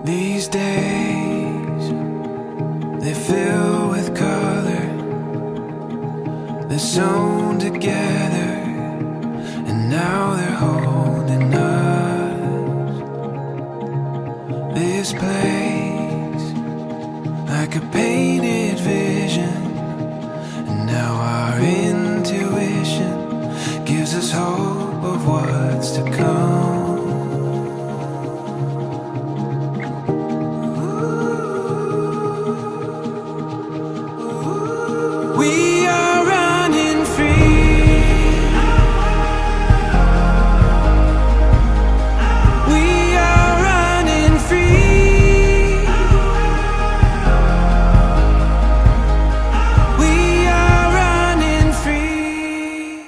These days, they fill with color. They're sewn together, and now they're holding us. This place, like a painted vision, and now our intuition gives us hope of what's to come. We are running free. We are running free. We are running free.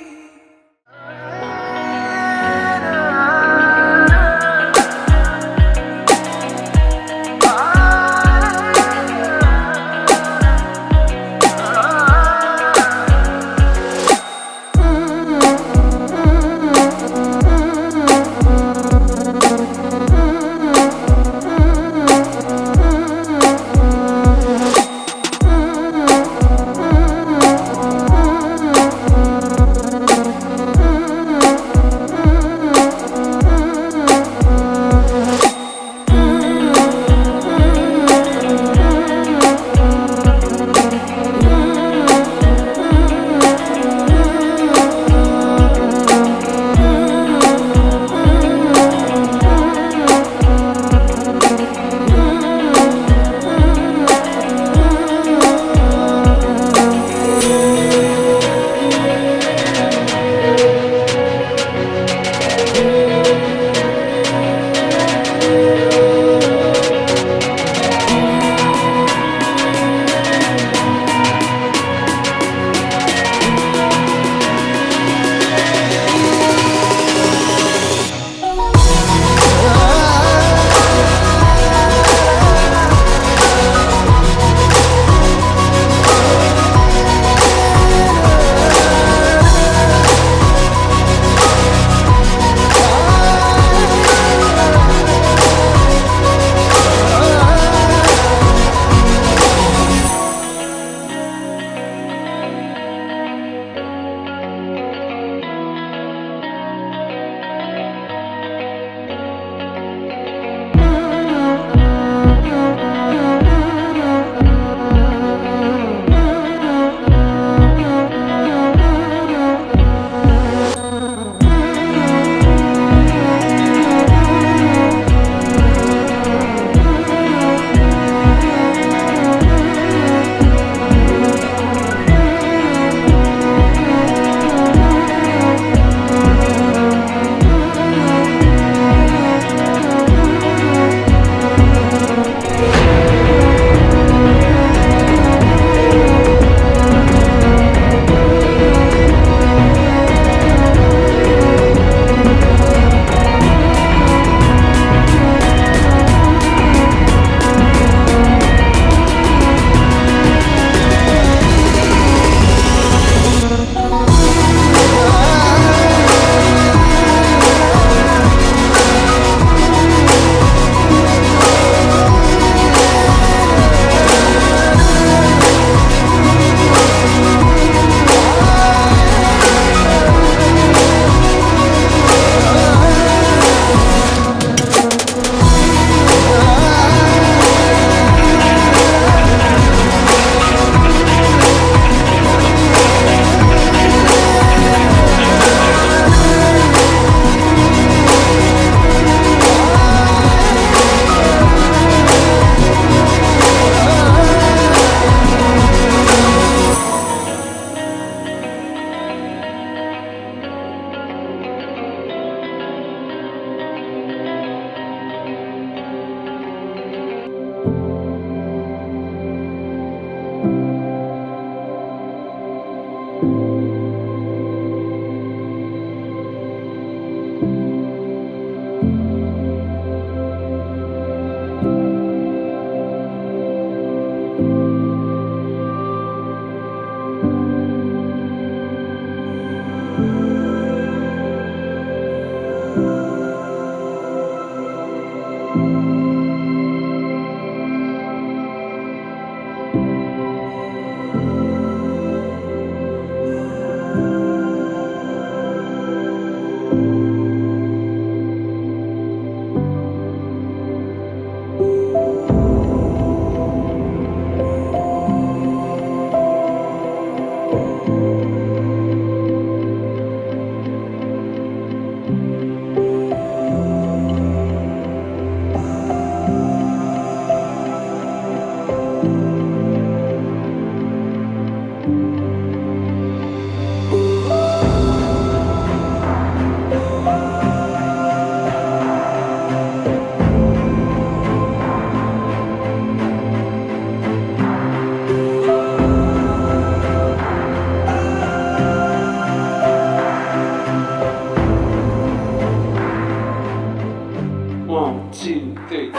1, 2, 3.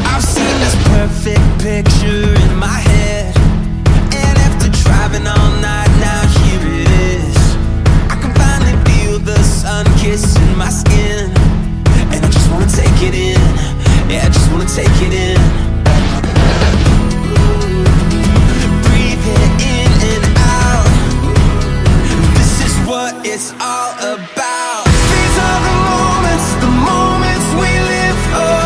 I've seen this perfect picture in my head, and after driving all night, now here it is. I can finally feel the sun kissing my skin, and I just wanna take it in. Yeah, I just wanna take it in. Breathe it in and out. This is what it's all about. These are the moments we live for.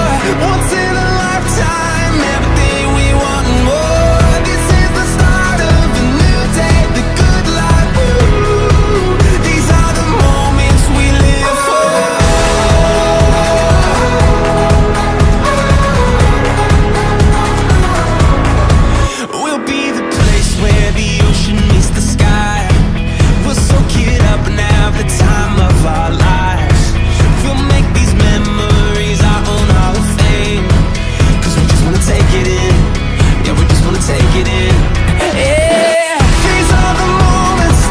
Once in a lifetime, everything we want and more. This is the start of a new day, the good life. Ooh, these are the moments we live for. We'll be the place where the ocean meets the sky. We'll soak it up and have the time of our lives. We'll make these memories our own Hall of Fame. 'Cause we just wanna take it in. Yeah, we just wanna take it in. Yeah, these are the moments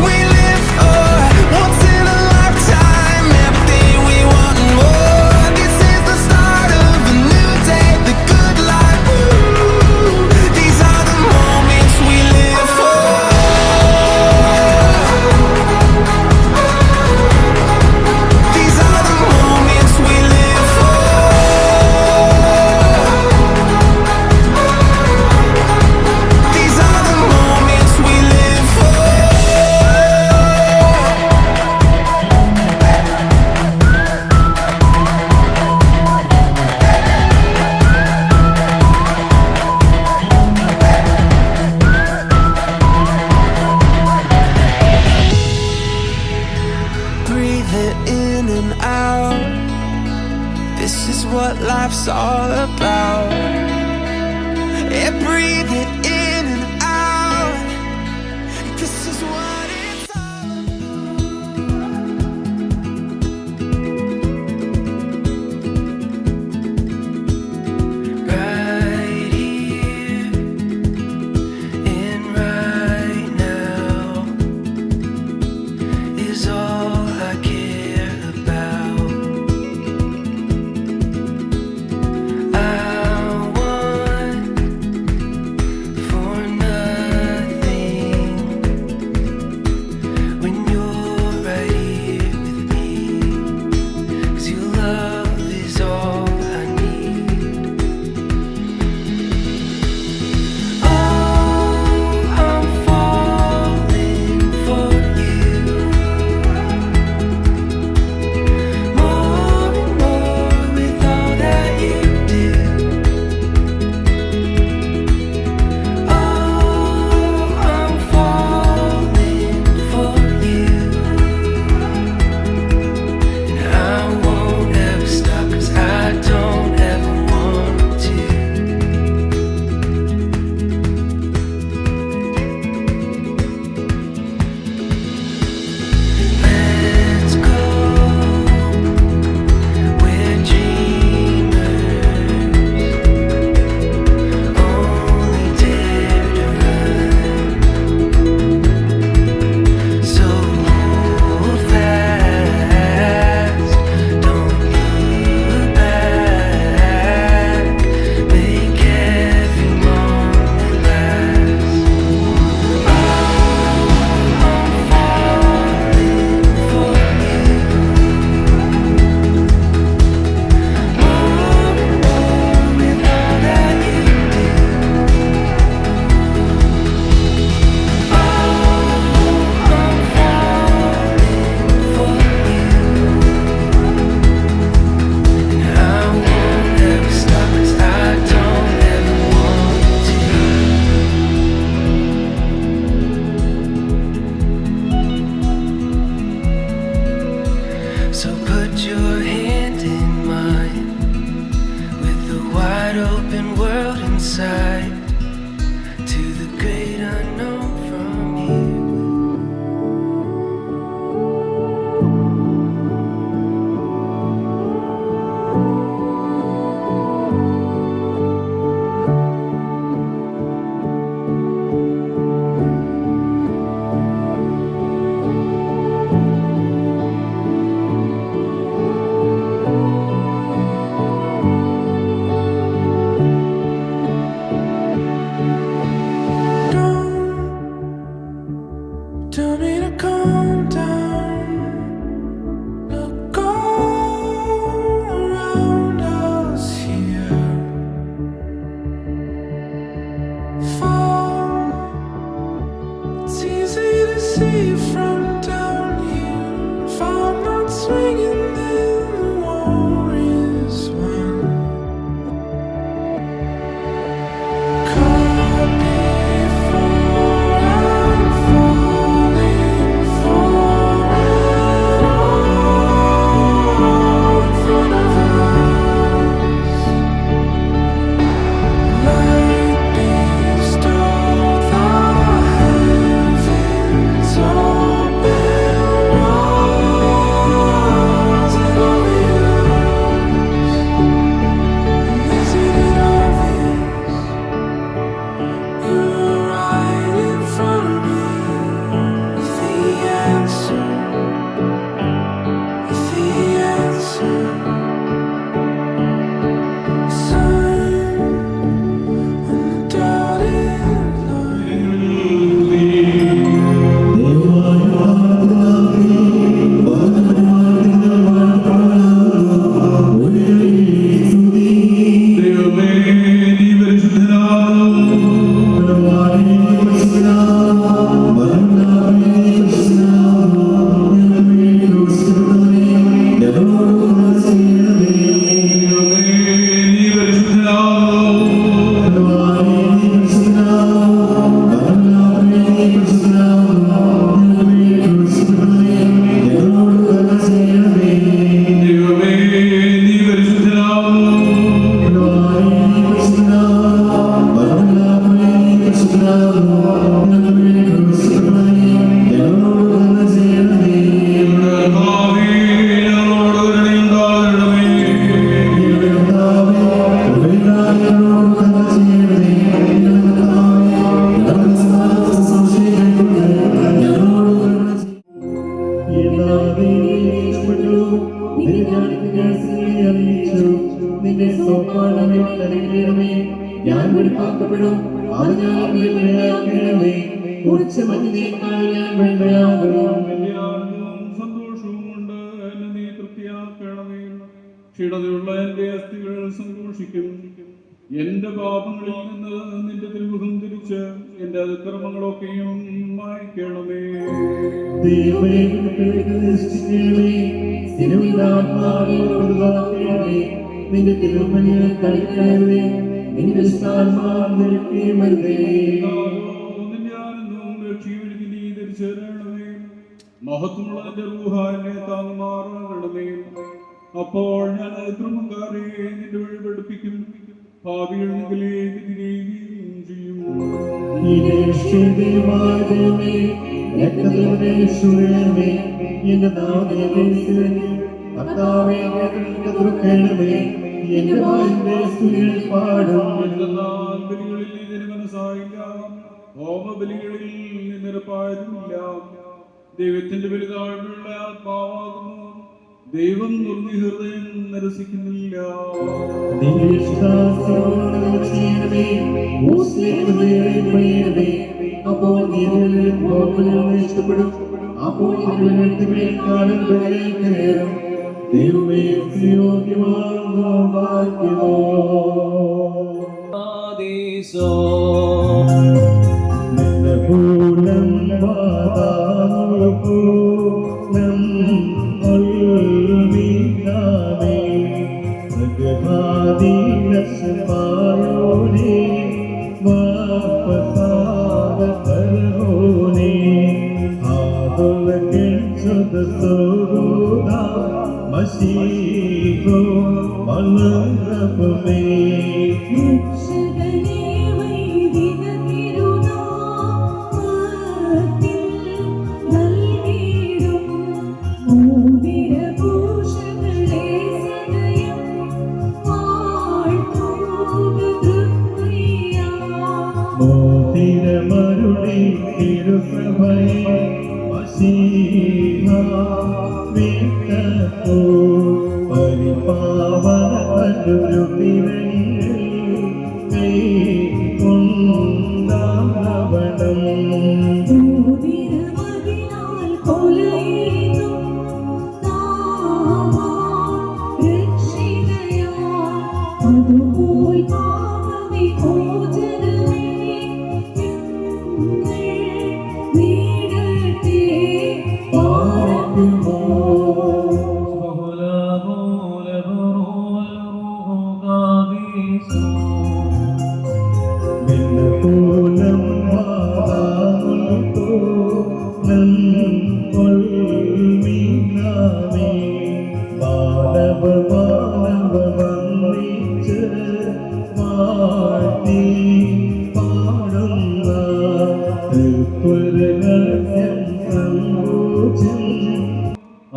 we live for. Once in a lifetime, everything we want and more. This is the start of a new day, the good life. Ooh, these are the moments we live for. These are the moments we live for. These are the moments we live for. Breathe it in and out. This is what life's all about. Yeah, breathe it in and out. This is what it's all about. Right here and right now is all I care about. I want അറിയിച്ചു. നിന്റെ സോപ്പാനമേ തലയിടമേ, ഞാൻ വെടിപ്പാക്കപ്പെടും. അത് ഞാൻ വെള്ളയാക്കണമേ. കുറച്ച് മഞ്ഞിനേക്കാൾ ഞാൻ വെള്ളയാകും. സന്തോഷവും കൊണ്ട് എന്നെ നീ തൃപ്തിയാക്കണമേ. ക്ഷീണതയുള്ള എന്റെ അസ്ഥികൾ സന്തോഷിക്കും. എന്റെ പാപങ്ങളിൽ നിന്ന് നിന്റെ തിരുമുഖം തിരിച്ച് എന്റെ അതിക്രമങ്ങളൊക്കെയും മായ്ക്കണമേ. ദൈവമേ, നിന്റെ തിരുപ്പനിയെ കളിക്കരുതേ. നിന്റെ സ്ഥാനം നിൽക്കുകയുമരുതേ. മഹത്വമുള്ള എന്റെ റൂഹ എന്നെ താങ്ങുമാറണമേ. അപ്പോൾ ഞാൻ അതിക്രമക്കാരെ നിന്റെ വഴി പഠിപ്പിക്കും. ഭാവിയിൽ നിങ്ങളിലേക്ക് തിരികുകയും ചെയ്യും. ബലികളിൽ ഇതിന് മനസ്സായില്ല, ഹോമബലികളിൽ നിരപ്പായതുമില്ല. ദൈവത്തിന്റെ വലുതാഴ്മയുള്ള ആത്മാവാകുന്നു. ദൈവം നിർനിഹൃദയം നിരസിക്കുന്നില്ല. അപ്പോൾ ഇഷ്ടപ്പെടും. അപ്പോൾ ദൈവമേ യോഗ്യമാകുന്നു.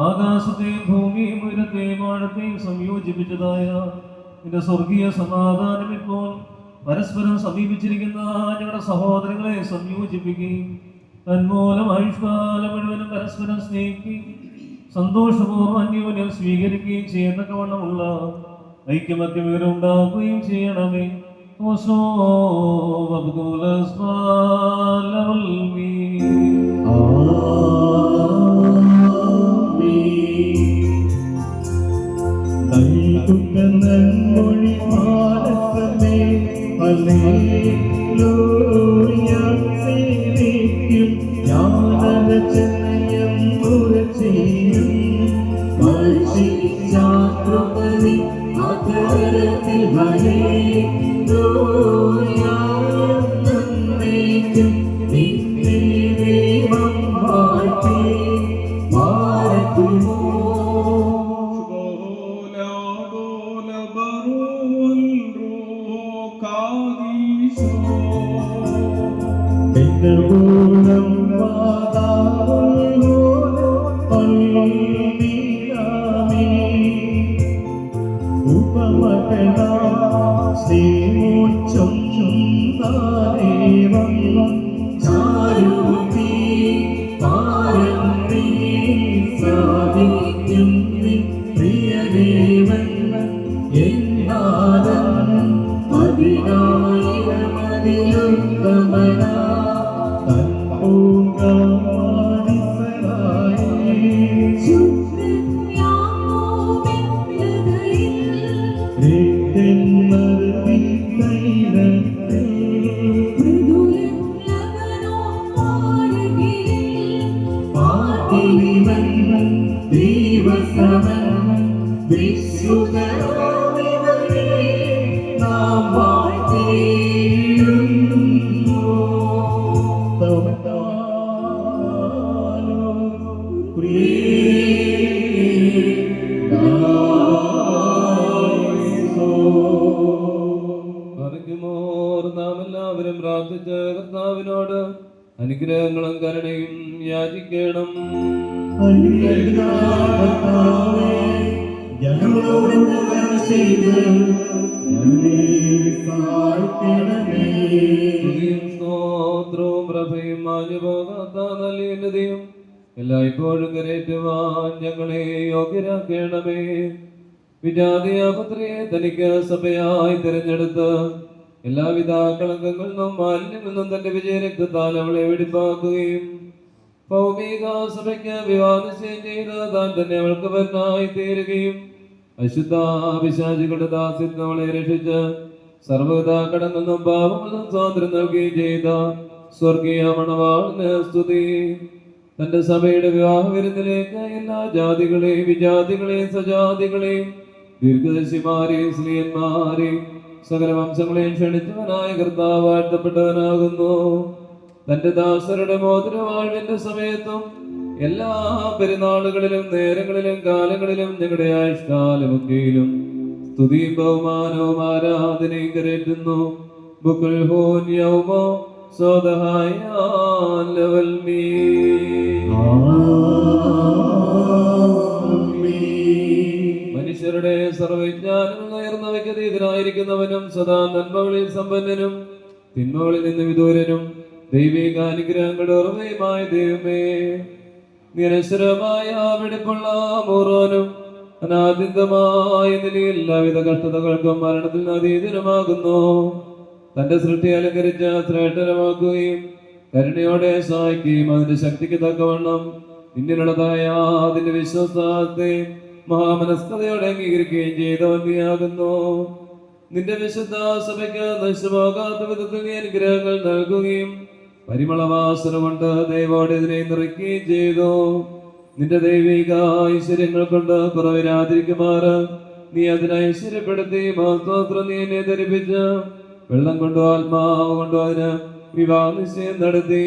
ആകാശത്തെയും ഭൂമിയും ഉയരത്തെയും ആഴത്തെയും സംയോജിപ്പിച്ചതായ നിന്റെ സ്വർഗീയ സമാധാനം ഇപ്പോൾ പരസ്പരം സമീപിച്ചിരിക്കുന്ന ഞങ്ങളുടെ സഹോദരങ്ങളെ സംയോജിപ്പിക്കുകയും തന്മൂലം ആയുഷ്കാലം മുഴുവനും പരസ്പരം സ്നേഹിക്കുകയും സന്തോഷപൂർവ്വം അന്യോന്യം സ്വീകരിക്കുകയും ചെയ്യുന്നവണ്ണമുള്ള ഐക്യമത്യം ഉണ്ടാക്കുകയും ചെയ്യണമേ. ഓസോ മൊഴി മാനസമേ സേവിക്കും ജ്ഞാനരചനയം ചെയ്യും ചാക്രപതി അകരത്തിൽ ഹരേ ും നിന്നെ ദൈവം വാഴ്ത്തി മാറ്റുമോ. സാധിക്കും പ്രിയനേ ദേവൻ എന്നാദൻ അതിനായിരമതിലുത്തമനാ നാം എല്ലാവരും പ്രാർത്ഥിച്ച് കർത്താവിനോട് അനുഗ്രഹങ്ങളും കരുണയും യാചിക്കണം. സ്തോത്രവും പ്രഭയും മാഞ്ഞു പോകാത്ത നല്ലയും എല്ലായ്പ്പോഴും കരേറ്റുവാൻ ഞങ്ങളെ യോഗ്യരാക്കണമേ. വിജാതീയ പുത്രിയെ തനിക്ക് സഭയായി തിരഞ്ഞെടുത്ത് എല്ലാവിധ കളങ്കങ്ങളിൽ നിന്നും മാലിന്യങ്ങളിൽ നിന്നും തന്റെ വിജയരക്തത്താൽ അവളെ വെടിപ്പാക്കുകയും ഭൗമിക സഭയ്ക്ക് വിവാഹനിശ്ചയം ചെയ്ത് താൻ തന്നെ അവൾക്ക് വരനായി തീരുകയും അശുദ്ധ പിശാചുകളുടെ ദാസ്യത്തിൽ അവളെ രക്ഷിച്ച് സർവ്വവിധ കടങ്ങളിൽ നിന്നും പാപങ്ങളിൽ നിന്നും സ്വാതന്ത്ര്യം നൽകുകയും ചെയ്ത സ്വർഗീയ മണവാളിന് സ്തുതി. തന്റെ സഭയുടെ വിവാഹ വിരുന്നിലേക്ക് എല്ലാ ജാതികളെയും വിജാതികളെയും സജാതികളെയും ദീർഘദർശിമാരെയും സ്ത്രീയന്മാരെയും സകല വംശങ്ങളെയും ക്ഷണിച്ചവനായ കർത്താവ് വാഴ്ത്തപ്പെട്ടവനാകുന്നു. തന്റെ ദാസരുടെ മോതിരവാഴ്വിന്റെ സമയത്തും എല്ലാ പെരുന്നാളുകളിലും നേരങ്ങളിലും കാലങ്ങളിലും ഞങ്ങളുടെ ആയുഷ്കാലമൊക്കെയിലും സ്തുതിയും ബഹുമാനവും ആരാധനയും കരേറ്റുന്നു. ബുക്കുൽ ഹോൻ യൗമോ സ്വദഹായ ലവൽ മീ. മനുഷ്യരുടെ സർവജ്ഞാനങ്ങൾ ഉയർന്നവയ്ക്ക് അതീതനായിരിക്കുന്നവനും സദാ നന്മകളിൽ സമ്പന്നനും തിന്മകളിൽ നിന്ന് വിദൂരനും ദൈവിക അനുഗ്രഹങ്ങളുടെ ഉറവയുമായ ദൈവമേ, നിരശ്വരമായ വെടിപ്പുള്ള മൂറോനും അനാദ്യന്തമായ നിലയിൽ എല്ലാവിധ കഷ്ടതകൾക്കും മരണത്തിൽ നിന്ന് അതീതനുമാകുന്നു. തന്റെ സൃഷ്ടി അലങ്കരിച്ച ശ്രേഷ്ഠരമാക്കുകയും കരുണയോടെ സഹായിക്കുകയും അതിന്റെ ശക്തിക്ക് തക്കവണ്ണം നിന്നിലുള്ളതായ അതിന്റെ വിശ്വാസത്തെ മഹാമനസ്കതയോടെ അംഗീകരിക്കുകയും ചെയ്തവൻ നീയാകുന്നു. നിന്റെ വിശുദ്ധ സഭയ്ക്ക് നഷ്ടമാകാത്ത വിധത്തിൽ നീ അനുഗ്രഹങ്ങൾ നൽകുകയും പരിമളവാസന കൊണ്ട് ദൈവോടെ ഇതിനെ നിറയ്ക്കുകയും ചെയ്തു. നിന്റെ ദൈവിക ഐശ്വര്യങ്ങൾ കൊണ്ട് കുറവിരാതിരിക്കുമാറ് നീ അതിനെ ഐശ്വര്യപ്പെടുത്തി മഹത്വം നീ എന്നെ ധരിപ്പിച്ച് വെള്ളം കൊണ്ടോ ആത്മാവ് കൊണ്ടോ അതിന് വിവാഹ നിശ്ചയം നടത്തി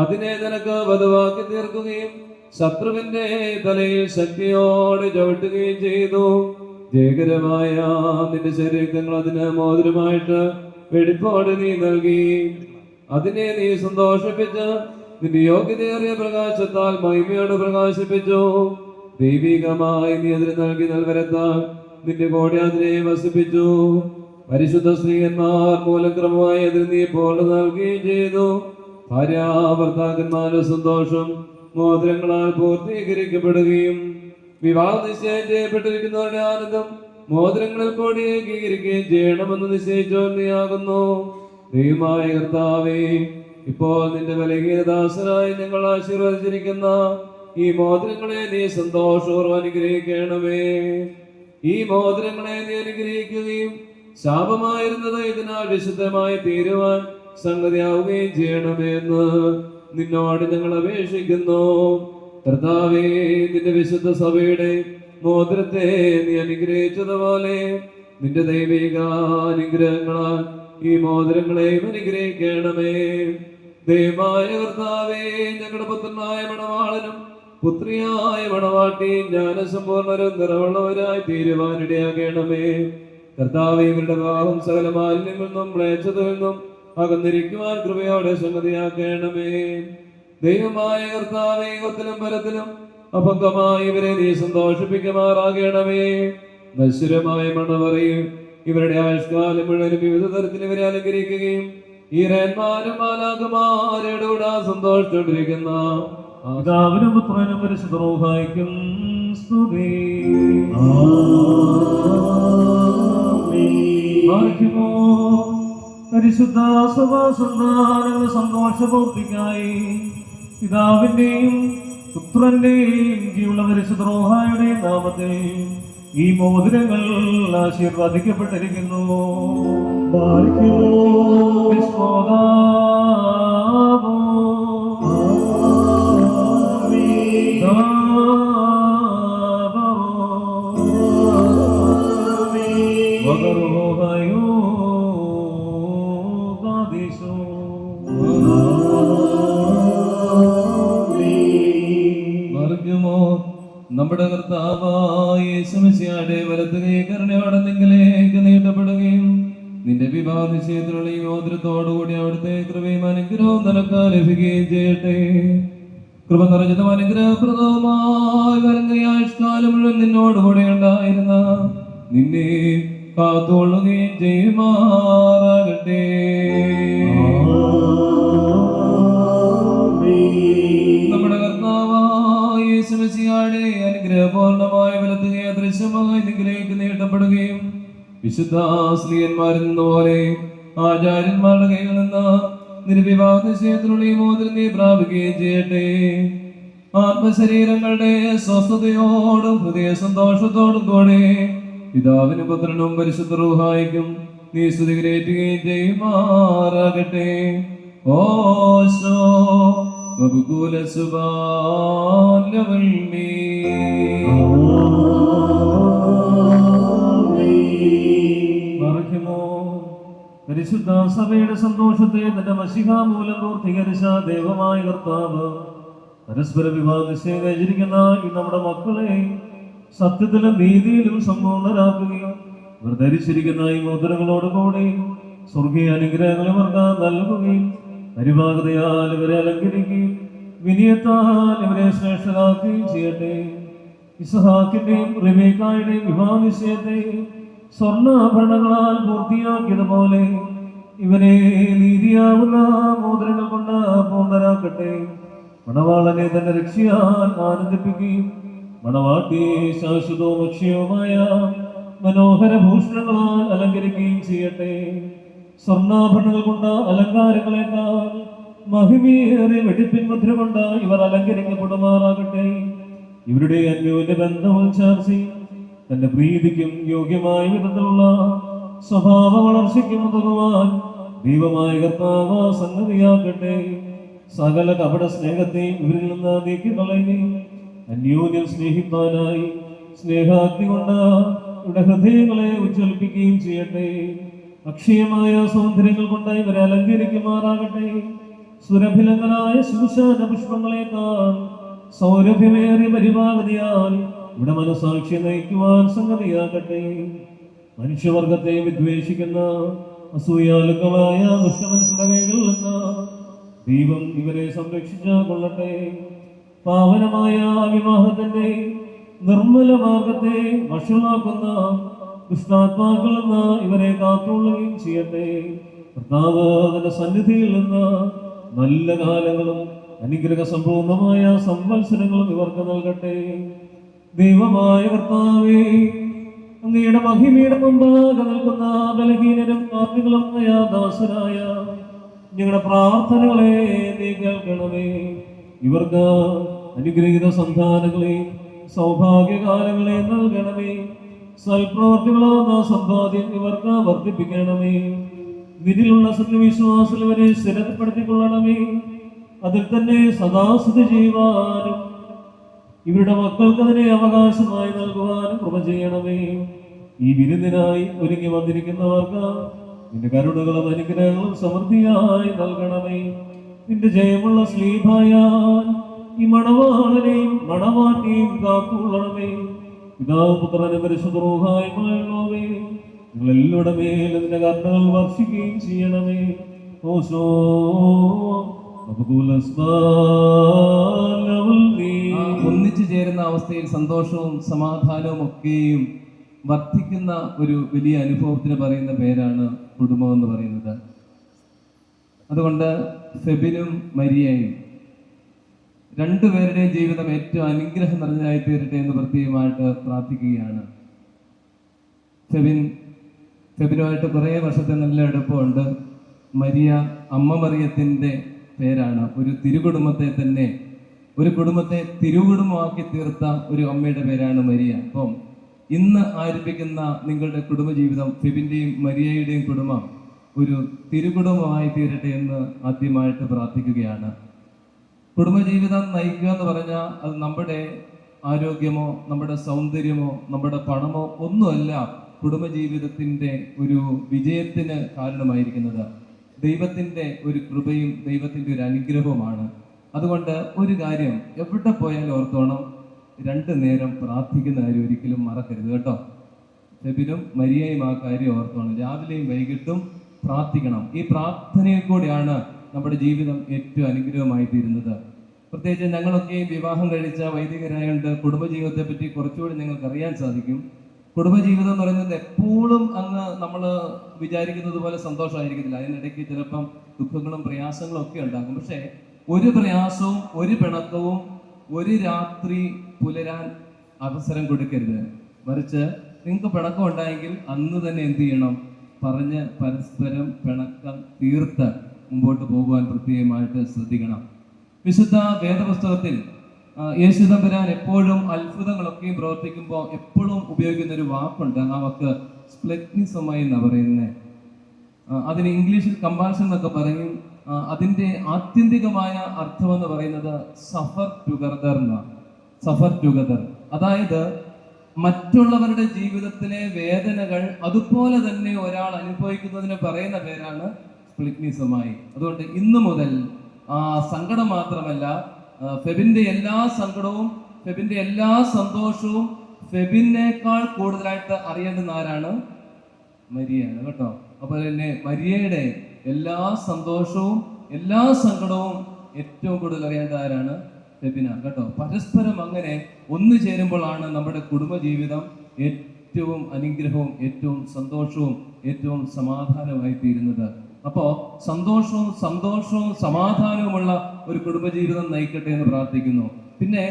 അതിനെ നിനക്ക് വധവാക്കി തീർക്കുകയും ശത്രുവിന്റെ തലയിൽ ശക്തിയോടെ ചവിട്ടുകയും ചെയ്തു. ജയകരമായ നിന്റെ ശരീരങ്ങൾ അതിന് മോതിരമായിട്ട് വെടിപ്പോടെ നീ നൽകി. അതിനെ നീ സന്തോഷിപ്പിച്ച് നിന്റെ യോഗ്യതയേറിയ പ്രകാശത്താൽ മഹിമയോട് പ്രകാശിപ്പിച്ചു. ദൈവികമായി നീ അതിന് നൽകി നൽവരത്താൽ നിന്റെ കോടിയാതിനെ വസിപ്പിച്ചു. പരിശുദ്ധ സ്ത്രീയന്മാർ മൂലക്രമമായി അതിന് നീ പൂർണ്ണ നൽകുകയും ചെയ്തു. ഭാര്യാഭർത്താക്കന്മാരുടെ സന്തോഷം മോതിരങ്ങളാൽ പൂർത്തീകരിക്കപ്പെടുകയും വിവാഹ നിശ്ചയം ചെയ്യപ്പെട്ടിരിക്കുന്നവരുടെ ആനന്ദം മോതിരങ്ങളിൽ കൂടി ഏകീകരിക്കുകയും ചെയ്യണമെന്ന് നിശ്ചയിച്ചോ നീയാകുന്നു. ദൈവമായ കർത്താവേ, ഇപ്പോൾ നിന്റെ ബലഹീനദാസനായി ഞങ്ങൾ ആശീർവദിച്ചിരിക്കുന്ന ഈ മോതിരങ്ങളെ നീ സന്തോഷപൂർവ്വം അനുഗ്രഹിക്കണമേ. ഈ മോതിരങ്ങളെ നീ അനുഗ്രഹിക്കുകയും ശാപമായിരുന്നത് ഇതിനാൽ വിശുദ്ധമായി തീരുവാൻ സംഗതിയാവുകയും ചെയ്യണമേ എന്ന് നിന്നോട് ഞങ്ങൾ അപേക്ഷിക്കുന്നു. കർത്താവേ, നിന്റെ വിശുദ്ധ സഭയുടെ മോതിരത്തെ നീ അനുഗ്രഹിച്ചതുപോലെ നിന്റെ ദൈവിക അനുഗ്രഹങ്ങളാൽ ഈ മോതിരങ്ങളെയും അനുഗ്രഹിക്കണമേ. ദൈവമായ കർത്താവേ, ഞങ്ങളുടെ പുത്രനായ മണവാളനും പുത്രിയായ മണവാട്ടി ജ്ഞാനസമ്പൂർണരും നിറവുള്ളവരായി തീരുവാനിടയാകണമേ. കർത്താവേ, ഇവരുടെ വിവാഹം സകല മാലിന്യങ്ങളിൽ നിന്നും മ്ലേച്ഛതയിൽ നിന്നും അകന്നിരിക്കുവാൻ കൃപയോടെ സംഗതിയാക്കണമേ. ദൈവമായ കർത്താവേ, യുഗത്തിലും പരത്തിലും അഭംഗമായി ഇവരെ നീ സന്തോഷിപ്പിക്കുമാറാകണമേ. നശ്വരമായ മണവറയിൽ ഇവരുടെ ആയുഷ്കാലം മുഴുവനും വിവിധ തരത്തിൽ ഇവരെ അലങ്കരിക്കുകയും ഈ റേന്മാരും മാലാഖമാരോടുകൂടാ സന്തോഷിച്ചുകൊണ്ടിരിക്കുന്ന പിതാവിനും പുത്രനും പരിശുദ്ധ റൂഹായിക്കും സ്തുതി. പരിശുദ്ധ സഭാസന്താനങ്ങളുടെ സന്തോഷപൂർത്തിക്കായി പിതാവിന്റെയും പുത്രന്റെയും ജീവനുള്ള പരിശുദ്ധ റൂഹായുടെയും നാമത്തിൽ ഈ മോതിരങ്ങൾ ആശീർവദിക്കപ്പെട്ടിരിക്കുന്നു. നമ്മുടെ കർത്താവായ യേശുമിശിഹായുടെ വലത്ത് കൈ കരുണയോടെ നിങ്ങളിലേക്ക് നീട്ടപ്പെടുകയും നിന്റെ വിവാഹ നിശ്ചയത്തിലുള്ള ഈ മോതിരത്തോടുകൂടി അവിടുത്തെ കൃപയും അനുഗ്രഹവും നിനക്ക് ലഭിക്കുകയും ചെയ്യട്ടെ. കൃപ നിറഞ്ഞതും അനുഗ്രഹപ്രദവുമായ വരങ്ങയാഴ്ചക്കാലം മുഴുവൻ നിന്നോടുകൂടെ ഉണ്ടായിരുന്ന നിന്നെ കാത്തുകൊള്ളുകയും ചെയ്യുമാറാകട്ടെ. നമ്മുടെ കർത്താവായ യേശുമിശിഹായുടെ അനുഗ്രഹപൂർണമായ വലത്ത് കൈ അദൃശ്യമായി നിങ്ങളിലേക്ക് നീട്ടപ്പെടുകയും വിശുദ്ധ സ്ത്രീയന്മാരിൽ നിന്നുപോലെ ആചാര്യന്മാരുടെ കയ്യിൽ നിന്ന് നിർവിവാഹ നിശ്ചയത്തിലുള്ള ഈ മോതിരം നീ പ്രാപിക്കുകയും ചെയ്യട്ടെ. ആത്മശരീരങ്ങളുടെ സ്വസ്ഥതയോടും ഹൃദയ സന്തോഷത്തോടും കൂടെ പിതാവിനും പുത്രനും പരിശുദ്ധ റൂഹായിക്കും നീ സ്തുതി കരേറ്റുകയും ചെയ്യുമാറാകട്ടെ. ഓശോ വബുകുല സുബാലവൽമീ. പരിശുദ്ധ സഭയുടെ സന്തോഷത്തെ തന്റെ മശിഹ മൂലം പൂർത്തീകരിച്ച ദൈവമായ കർത്താവ് പരസ്പര വിവാഹ നിശ്ചയിച്ചിരിക്കുന്ന ഈ നമ്മുടെ മക്കളെ സത്യത്തിലും നീതിയിലും സമ്പൂർണ്ണരാക്കുകയും ഇവർ ധരിച്ചിരിക്കുന്ന ഈ മുദ്രകളോടുകൂടി സ്വർഗീയ അനുഗ്രഹങ്ങൾ ഇവർക്ക് നൽകുകയും പരിഭാഗതയാൽ ഇവരെ അലങ്കരിക്കുകയും വിനയത്താൽ ഇവരെ ശ്രേഷ്ഠരാക്കുകയും ചെയ്യട്ടെ. ഇസ്ഹാക്കിന്റെയും റിബേക്കായുടെയും വിവാഹ നിശ്ചയത്തെ സ്വർണ്ണാഭരണങ്ങളാൽ പൂർത്തിയാക്കിയതുപോലെ ഇവരെ നീതിയാവുന്ന മോതിരങ്ങൾ കൊണ്ട് പൂർണ്ണരാക്കട്ടെ. മണവാളനെ തന്നെ രക്ഷയാൽ ആനന്ദിപ്പിക്കുകയും മണവാട്ടിയെ ശാശ്വതവും അക്ഷയവുമായ മനോഹര ഭൂഷണങ്ങളാൽ അലങ്കരിക്കുകയും ചെയ്യട്ടെ. സ്വർണ്ണാഭരണങ്ങൾ കൊണ്ട് അലങ്കാരങ്ങളെക്കാൾ മഹിമയേറിയ വെടിപ്പിൻ മുദ്ര കൊണ്ട് ഇവർ അലങ്കരിക്കപ്പെടുമാറാകട്ടെ. ഇവരുടെ അന്യോന്യ ബന്ധവും ചർച്ചയും തന്റെ പ്രീതിക്കും യോഗ്യമായ വിധത്തിലുള്ള സ്വഭാവ വളർച്ചയ്ക്കും ഉതകുവാൻ ദൈവമായ കർത്താവ് സംഗതിയാക്കട്ടെ. സകല കപട സ്നേഹത്തെയും ഇവരിൽ നിന്ന് നീക്കിക്കളയുകയും അന്യോന്യം സ്നേഹിപ്പാനായി സ്നേഹാഗ്നി കൊണ്ട് ഇവിടെ ഹൃദയങ്ങളെ ഉജ്ജ്വലിപ്പിക്കുകയും ചെയ്യട്ടെ. അക്ഷയമായ സൗന്ദര്യങ്ങൾ കൊണ്ട് ഇവരെ അലങ്കരിക്കുമാറാകട്ടെ. സുരഭിലങ്ങളായ ശുശാന പുഷ്പങ്ങളെക്കാൾ സൗരഭ്യമേറിയ പരിപാകതയാൽ ഇവിടെ മനസാക്ഷി നയിക്കുവാൻ സംഗതിയാകട്ടെ. മനുഷ്യവർഗത്തെ വിദ്വേഷിക്കുന്ന അസൂയാലുക്കളായ ദുഷ്ടമനുഷ്യരുടെ കൈകളിൽ നിന്ന് ദൈവം ഇവരെ സംരക്ഷിച്ചു കൊള്ളട്ടെ. പാവനമായ വിവാഹത്തിന്റെ നിർമ്മല മാർഗത്തെ വഷളാക്കുന്ന ദുഷ്ടാത്മാക്കളിൽ നിന്ന് ഇവരെ കാത്തുകൊള്ളുകയും ചെയ്യട്ടെ. കർത്താവ് തന്റെ സന്നിധിയിൽ നിന്ന് നല്ല കാലങ്ങളും അനുഗ്രഹ സമ്പൂർണമായ സംവത്സരങ്ങളും ഇവർക്ക് നൽകട്ടെ. ദൈവമായ കർത്താവേ, അങ്ങയുടെ മഹിമയുടെ മുമ്പാകെ നിൽക്കുന്ന ബലഹീനരും പാപികളുമായ ദാസരായ ഞങ്ങളുടെ പ്രാർത്ഥനകളെ നീ കേൾക്കണമേ. ഇവർക്ക് അനുഗ്രഹീത സന്താനങ്ങളെയും സൗഭാഗ്യകാലങ്ങളെയും നൽകണമേ. സൽപ്രവർത്തികളാകുന്ന സമ്പാദ്യം ഇവർക്ക് വർദ്ധിപ്പിക്കണമേ. നിന്നിലുള്ള സത്യവിശ്വാസം ഇവരെ സ്ഥിരപ്പെടുത്തിക്കൊള്ളണമേ. അതിൽ തന്നെ സദാസ്ഥിതി ചെയ്യുവാനും ഇവരുടെ മക്കൾക്ക് അതിനെ അവകാശമായി നൽകുവാനും കൃപ ചെയ്യണമേ. ഈ വിരുന്നിനായി ഒരുങ്ങി വന്നിരിക്കുന്നവർക്ക് നിന്റെ കരുണകളും അനുഗ്രഹങ്ങളും സമൃദ്ധിയായി നൽകണമേ. നിന്റെ ജയമുള്ള സ്ലീഹായാൽ ഈ മണവാളനെയും മണവാട്ടിയും കാത്തുകൊള്ളണമേ. പിതാവ് പുത്രനും പരിശുദ്ധ റൂഹായുമായുള്ളവേ, നിങ്ങളെല്ലാവരുടെ മേലും നിന്റെ കരുണകൾ വർഷിക്കുകയും ചെയ്യണമേ. ഓശോ ഒന്നിച്ചു ചേരുന്ന അവസ്ഥയിൽ സന്തോഷവും സമാധാനവും ഒക്കെയും വർദ്ധിക്കുന്ന ഒരു വലിയ അനുഭവത്തിന് പറയുന്ന പേരാണ് കുടുംബം എന്ന് പറയുന്നത്. അതുകൊണ്ട് ഫെബിനും മരിയയും രണ്ടുപേരുടെയും ജീവിതം ഏറ്റവും അനുഗ്രഹം നിറഞ്ഞതായി തീരട്ടെ എന്ന് പ്രത്യേകമായിട്ട് പ്രാർത്ഥിക്കുകയാണ്. ഫെബിനുമായിട്ട് കുറേ വർഷത്തെ നല്ല അടുപ്പമുണ്ട്. മരിയ അമ്മ മറിയത്തിൻ്റെ പേരാണ്. ഒരു തിരുകുടുംബത്തെ തന്നെ, ഒരു കുടുംബത്തെ തിരുകുടുംബമാക്കി തീർത്ത ഒരു അമ്മയുടെ പേരാണ് മരിയ. അപ്പം ഇന്ന് ആരംഭിക്കുന്ന നിങ്ങളുടെ കുടുംബജീവിതം, ഫെബിൻ്റെയും മരിയയുടെയും കുടുംബം ഒരു തിരുകുടുംബമായി തീരട്ടെ എന്ന് ആദ്യമായിട്ട് പ്രാർത്ഥിക്കുകയാണ്. കുടുംബജീവിതം നയിക്കുക എന്ന് പറഞ്ഞാൽ അത് നമ്മുടെ ആരോഗ്യമോ നമ്മുടെ സൗന്ദര്യമോ നമ്മുടെ പണമോ ഒന്നുമല്ല കുടുംബജീവിതത്തിൻ്റെ ഒരു വിജയത്തിന് കാരണമായിരിക്കുന്നത്. ദൈവത്തിൻ്റെ ഒരു കൃപയും ദൈവത്തിൻ്റെ ഒരു അനുഗ്രഹവുമാണ്. അതുകൊണ്ട് ഒരു കാര്യം എവിടെ പോയാലും ഓർത്തോണം, 2 നേരം പ്രാർത്ഥിക്കുന്ന കാര്യം ഒരിക്കലും മറക്കരുത് കേട്ടോ. ഫെബിനും മരിയയും ആ കാര്യം ഓർത്തോണം. രാവിലെയും വൈകിട്ടും പ്രാർത്ഥിക്കണം. ഈ പ്രാർത്ഥനയിൽ കൂടിയാണ് നമ്മുടെ ജീവിതം ഏറ്റവും അനുഗ്രഹമായി തീരുന്നത്. പ്രത്യേകിച്ച് ഞങ്ങളൊക്കെ വിവാഹം കഴിച്ച വൈദികരായതുകൊണ്ട് കുടുംബജീവിതത്തെ പറ്റി കുറച്ചുകൂടി നിങ്ങൾക്ക് അറിയാൻ സാധിക്കും. കുടുംബജീവിതം എന്ന് പറയുന്നത് എപ്പോഴും അങ്ങ് നമ്മൾ വിചാരിക്കുന്നത് പോലെ സന്തോഷമായിരിക്കത്തില്ല. അതിനിടയ്ക്ക് ചിലപ്പം ദുഃഖങ്ങളും പ്രയാസങ്ങളും ഒക്കെ ഉണ്ടാകും. പക്ഷേ ഒരു പ്രയാസവും ഒരു പിണക്കവും ഒരു രാത്രി പുലരാൻ അവസരം കൊടുക്കരുത്. മറിച്ച് നിങ്ങൾക്ക് പിണക്കം ഉണ്ടായെങ്കിൽ അന്ന് തന്നെ എന്ത് ചെയ്യണം? പറഞ്ഞ് പരസ്പരം പിണക്കം തീർത്ത് മുമ്പോട്ട് പോകുവാൻ പ്രത്യേകമായിട്ട് ശ്രദ്ധിക്കണം. വിശുദ്ധ വേദപുസ്തകത്തിൽ യേശു തമ്പുരാൻ എപ്പോഴും അത്ഭുതങ്ങളൊക്കെയും പ്രവർത്തിക്കുമ്പോൾ എപ്പോഴും ഉപയോഗിക്കുന്ന ഒരു വാക്കുണ്ട്. ആ വാക്ക് സ്പ്ലെഗ്നിസമായി എന്നാണ് പറയുന്നത്. അതിന് ഇംഗ്ലീഷിൽ കമ്പാഷൻ എന്നൊക്കെ പറയും. അതിൻ്റെ ആത്യന്തികമായ അർത്ഥമെന്ന് പറയുന്നത് സഫർ ടുഗദർ എന്നാണ്. സഫർ ടുഗദർ, അതായത് മറ്റുള്ളവരുടെ ജീവിതത്തിലെ വേദനകൾ അതുപോലെ തന്നെ ഒരാൾ അനുഭവിക്കുന്നതിന് പറയുന്ന പേരാണ് സ്പ്ലെഗ്നിസമായി. അതുകൊണ്ട് ഇന്നു മുതൽ സങ്കടം മാത്രമല്ല, ഫെബിന്റെ എല്ലാ സങ്കടവും ഫെബിന്റെ എല്ലാ സന്തോഷവും ഫെബിനേക്കാൾ കൂടുതലായിട്ട് അറിയേണ്ടുന്ന ആരാണ്? മരിയയാണ് കേട്ടോ. അപ്പോൾ തന്നെ മരിയയുടെ എല്ലാ സന്തോഷവും എല്ലാ സങ്കടവും ഏറ്റവും കൂടുതൽ അറിയേണ്ട ആരാണ്? ഫെബിന കേട്ടോ. പരസ്പരം അങ്ങനെ ഒന്നു ചേരുമ്പോഴാണ് നമ്മുടെ കുടുംബജീവിതം ഏറ്റവും അനുഗ്രഹവും ഏറ്റവും സന്തോഷവും ഏറ്റവും സമാധാനമായി തീരുന്നത്. അപ്പോൾ സന്തോഷവും സമാധാനവുമുള്ള ഒരു കുടുംബജീവിതം നയിക്കട്ടെ എന്ന് പ്രാർത്ഥിക്കുന്നു. പിന്നെ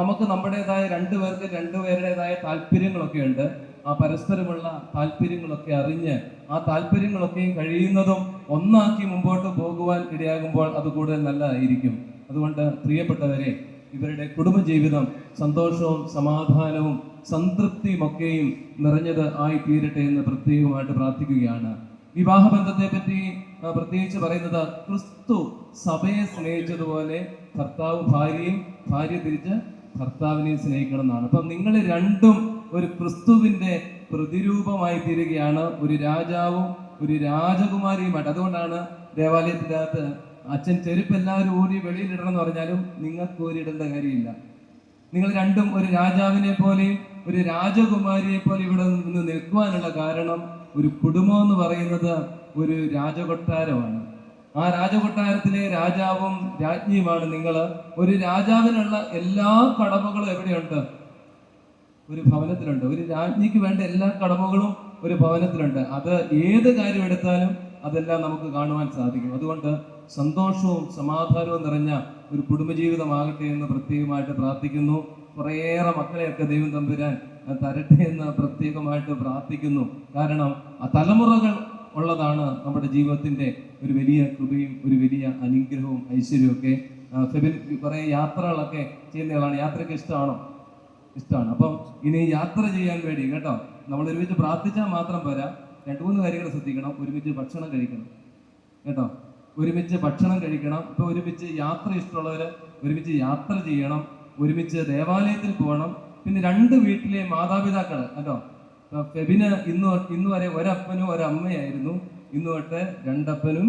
നമുക്ക് നമ്മുടേതായ രണ്ടുപേരുടേതായ താല്പര്യങ്ങളൊക്കെ ഉണ്ട്. ആ പരസ്പരമുള്ള താല്പര്യങ്ങളൊക്കെ അറിഞ്ഞ് ആ താല്പര്യങ്ങളൊക്കെയും കഴിയുന്നതും ഒന്നാക്കി മുമ്പോട്ട് പോകുവാൻ ഇടയാകുമ്പോൾ അത് കൂടുതൽ നല്ലതായിരിക്കും. അതുകൊണ്ട് പ്രിയപ്പെട്ടവരെ, ഇവരുടെ കുടുംബജീവിതം സന്തോഷവും സമാധാനവും സംതൃപ്തിയും ഒക്കെയും നിറഞ്ഞത് ആയി തീരട്ടെ എന്ന് പ്രത്യേകമായിട്ട് പ്രാർത്ഥിക്കുകയാണ്. വിവാഹബന്ധത്തെ പറ്റി പ്രത്യേകിച്ച് പറയുന്നത്, ക്രിസ്തു സഭയെ സ്നേഹിച്ചതുപോലെ ഭർത്താവ് ഭാര്യയും ഭാര്യ തിരിച്ച് ഭർത്താവിനെയും സ്നേഹിക്കണം എന്നാണ്. അപ്പം നിങ്ങൾ രണ്ടും ഒരു ക്രിസ്തുവിന്റെ പ്രതിരൂപമായി തീരുകയാണ്, ഒരു രാജാവും ഒരു രാജകുമാരിയുമായിട്ട്. അതുകൊണ്ടാണ് ദേവാലയത്തിനകത്ത് അച്ഛൻ ചെരുപ്പ് എല്ലാവരും ഊരി വെളിയിലിടണം എന്ന് പറഞ്ഞാലും നിങ്ങൾക്ക് ഊരിയിടേണ്ട കാര്യമില്ല. നിങ്ങൾ രണ്ടും ഒരു രാജാവിനെ പോലെയും ഒരു രാജകുമാരിയെ പോലെ ഇവിടെ നിന്ന് നിൽക്കുവാനുള്ള കാരണം, ഒരു കുടുംബം എന്ന് പറയുന്നത് ഒരു രാജകൊട്ടാരമാണ്. ആ രാജകൊട്ടാരത്തിലെ രാജാവും രാജ്ഞിയുമാണ് നിങ്ങൾ. ഒരു രാജാവിനുള്ള എല്ലാ കടമകളും എവിടെയുണ്ട്? ഒരു ഭവനത്തിലുണ്ട്. ഒരു രാജ്ഞിക്ക് വേണ്ട എല്ലാ കടമകളും ഒരു ഭവനത്തിലുണ്ട്. അത് ഏത് കാര്യം എടുത്താലും അതെല്ലാം നമുക്ക് കാണുവാൻ സാധിക്കും. അതുകൊണ്ട് സന്തോഷവും സമാധാനവും നിറഞ്ഞ ഒരു കുടുംബജീവിതമാകട്ടെ എന്ന് പ്രത്യേകമായിട്ട് പ്രാർത്ഥിക്കുന്നു. കുറേയേറെ മക്കളെയൊക്കെ ദൈവം തമ്പുരാൻ തരട്ടെ എന്ന് പ്രത്യേകമായിട്ട് പ്രാർത്ഥിക്കുന്നു. കാരണം ആ തലമുറകൾ ഉള്ളതാണ് നമ്മുടെ ജീവിതത്തിന്റെ ഒരു വലിയ കൃപയും ഒരു വലിയ അനുഗ്രഹവും ഐശ്വര്യവും ഒക്കെ. ഫെബിൻ കുറേ യാത്രകളൊക്കെ ചെയ്യുന്നയാളാണ്. യാത്രയ്ക്ക് ഇഷ്ടമാണോ? ഇഷ്ടമാണ്. അപ്പം ഇനി യാത്ര ചെയ്യാൻ വേണ്ടി കേട്ടോ, നമ്മൾ ഒരുമിച്ച് പ്രാർത്ഥിച്ചാൽ മാത്രം പോരാ, 2-3 കാര്യങ്ങൾ ശ്രദ്ധിക്കണം. ഒരുമിച്ച് ഭക്ഷണം കഴിക്കണം കേട്ടോ. ഒരുമിച്ച് ഭക്ഷണം കഴിക്കണം. ഇപ്പൊ ഒരുമിച്ച് യാത്ര ഇഷ്ടമുള്ളവര് ഒരുമിച്ച് യാത്ര ചെയ്യണം. ഒരുമിച്ച് ദേവാലയത്തിൽ പോകണം. പിന്നെ 2 വീട്ടിലെ മാതാപിതാക്കൾ കേട്ടോ. ഫെബിന് ഇന്ന് വരെ ഒരപ്പനും ഒരമ്മയായിരുന്നു. ഇന്ന് തൊട്ട് 2 അപ്പനും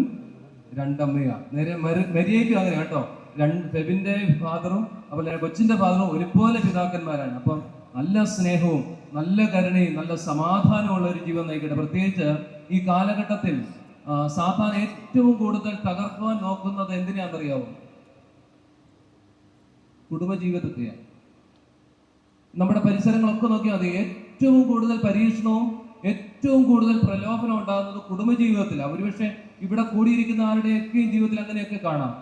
2 അമ്മയാണ്. നേരെ മരിയയ്ക്കും അങ്ങനെ കേട്ടോ. ഫെബിന്റെ ഫാദറും അതുപോലെ കൊച്ചിന്റെ ഫാദറും ഒരുപോലെ പിതാക്കന്മാരാണ്. അപ്പം നല്ല സ്നേഹവും നല്ല കരുണയും നല്ല സമാധാനമുള്ള ഒരു ജീവൻ നയിക്കട്ടെ. പ്രത്യേകിച്ച് ഈ കാലഘട്ടത്തിൽ സാത്താൻ ഏറ്റവും കൂടുതൽ തകർക്കുവാൻ നോക്കുന്നത് എന്തിനാണെന്നറിയാവോ? കുടുംബജീവിതത്തെയാണ്. നമ്മുടെ പരിസരങ്ങളൊക്കെ നോക്കിയാൽ മതി. ഏറ്റവും കൂടുതൽ പരീക്ഷണവും ഏറ്റവും കൂടുതൽ പ്രലോഭനം ഉണ്ടാകുന്നത് കുടുംബജീവിതത്തിലാണ്. ഒരുപക്ഷെ ഇവിടെ കൂടിയിരിക്കുന്ന ആരുടെയൊക്കെയും ജീവിതത്തിൽ അങ്ങനെയൊക്കെ കാണാം.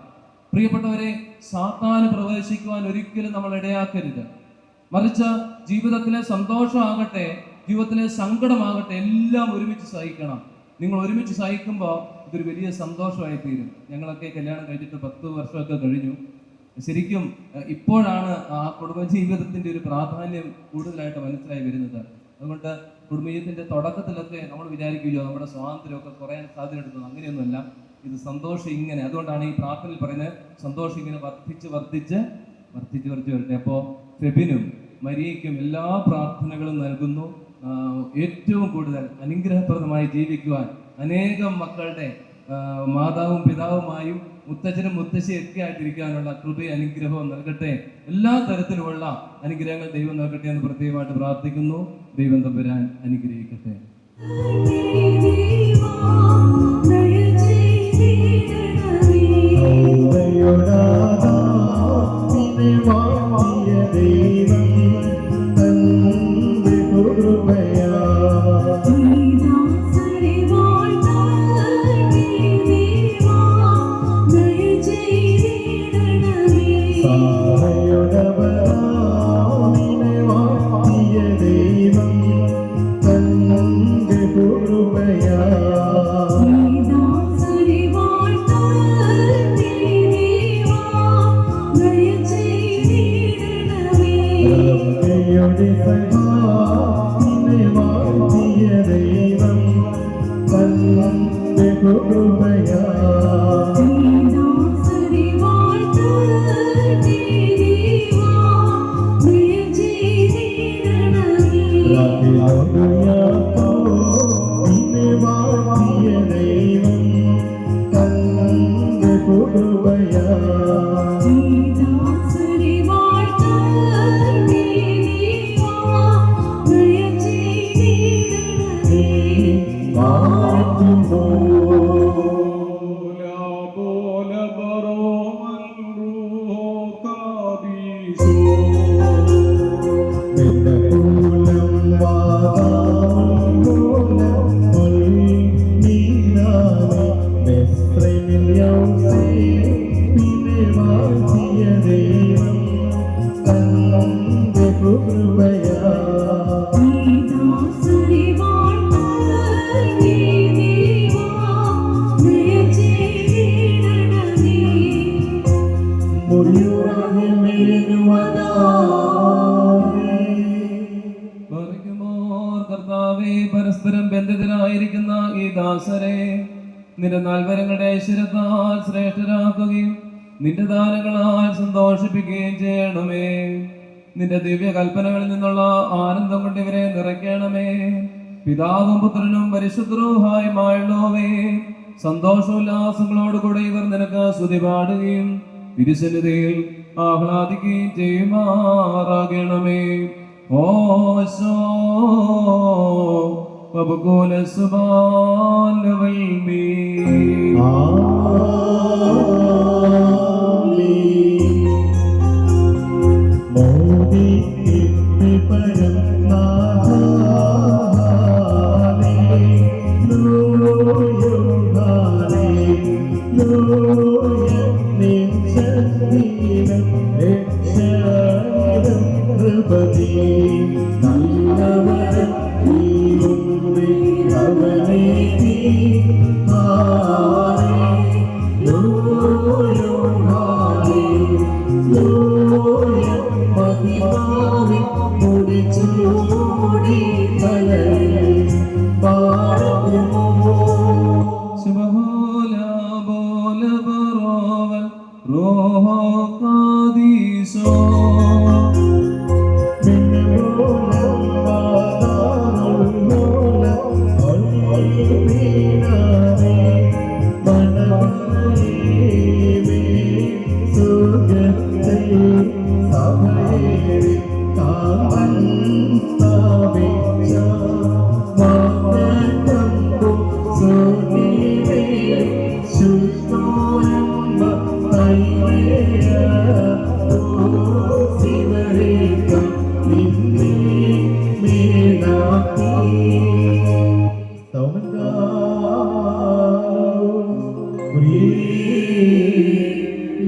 പ്രിയപ്പെട്ടവരെ, സാത്താന് പ്രവേശിക്കുവാൻ ഒരിക്കലും നമ്മൾ ഇടയാക്കരുത്. മറിച്ച് ജീവിതത്തിലെ സന്തോഷമാകട്ടെ, ജീവിതത്തിലെ സങ്കടമാകട്ടെ, എല്ലാം ഒരുമിച്ച് സഹിക്കണം. നിങ്ങൾ ഒരുമിച്ച് സഹിക്കുമ്പോൾ ഇതൊരു വലിയ സന്തോഷമായി തീരും. ഞങ്ങളൊക്കെ കല്യാണം കഴിച്ചിട്ട് 10 വർഷമൊക്കെ കഴിഞ്ഞു. ശരിക്കും ഇപ്പോഴാണ് ആ കുടുംബജീവിതത്തിൻ്റെ ഒരു പ്രാധാന്യം കൂടുതലായിട്ട് മനസ്സിലായി വരുന്നത്. അതുകൊണ്ട് കുടുംബജീവിതത്തിൻ്റെ തുടക്കത്തിലൊക്കെ നമ്മൾ വിചാരിക്കുകയോ നമ്മുടെ സ്വാതന്ത്ര്യമൊക്കെ കുറയാൻ സാധ്യത എടുത്തത്. അങ്ങനെയൊന്നുമല്ല. ഇത് സന്തോഷം ഇങ്ങനെ, അതുകൊണ്ടാണ് ഈ പ്രാർത്ഥനയിൽ പറയുന്നത് സന്തോഷം ഇങ്ങനെ വർദ്ധിച്ച് വരട്ടെ. അപ്പോൾ ഫെബിനും മരിയയ്ക്കും എല്ലാ പ്രാർത്ഥനകളും നൽകുന്നു. ഏറ്റവും കൂടുതൽ അനുഗ്രഹപ്രദമായി ജീവിക്കുവാൻ, അനേകം മക്കളുടെ മാതാവും പിതാവുമായും മുത്തച്ഛനും മുത്തശ്ശിയും ഒക്കെ ആയിട്ടിരിക്കാനുള്ള കൃപയും അനുഗ്രഹവും നൽകട്ടെ. എല്ലാ തരത്തിലുമുള്ള അനുഗ്രഹങ്ങൾ ദൈവം നൽകട്ടെ എന്ന് പ്രത്യേകമായിട്ട് പ്രാർത്ഥിക്കുന്നു. ദൈവം തമ്പുരാൻ അനുഗ്രഹിക്കട്ടെ. പരസ്പരം ബന്ധിതരായിരിക്കുന്ന ഈ ദാസരെ നിന്റെ നാൽവരങ്ങളുടെ ഐശ്വര്യത്താൽ ശ്രേഷ്ഠരാക്കുകയും നിന്റെ ദാനങ്ങളാൽ സന്തോഷിപ്പിക്കുകയും ചെയ്യണമേ. നിന്റെ ദിവ്യ കൽപ്പനകളിൽ നിന്നുള്ള ആനന്ദം കൊണ്ട് ഇവരെ നിറയ്ക്കണമേ. പിതാവും പുത്രനും പരിശുദ്ധരുമായുള്ളവേ, സന്തോഷോല്ലാസങ്ങളോടുകൂടി ഇവർ നിനക്ക് സ്തുതി പാടുകയും തിരുസന്നിധിയിൽ ആഹ്ലാദിക്കുകയും ചെയ്യുമാറാകണമേ. ഓശോ വബകുല സുബ്ഹാനവൽമീ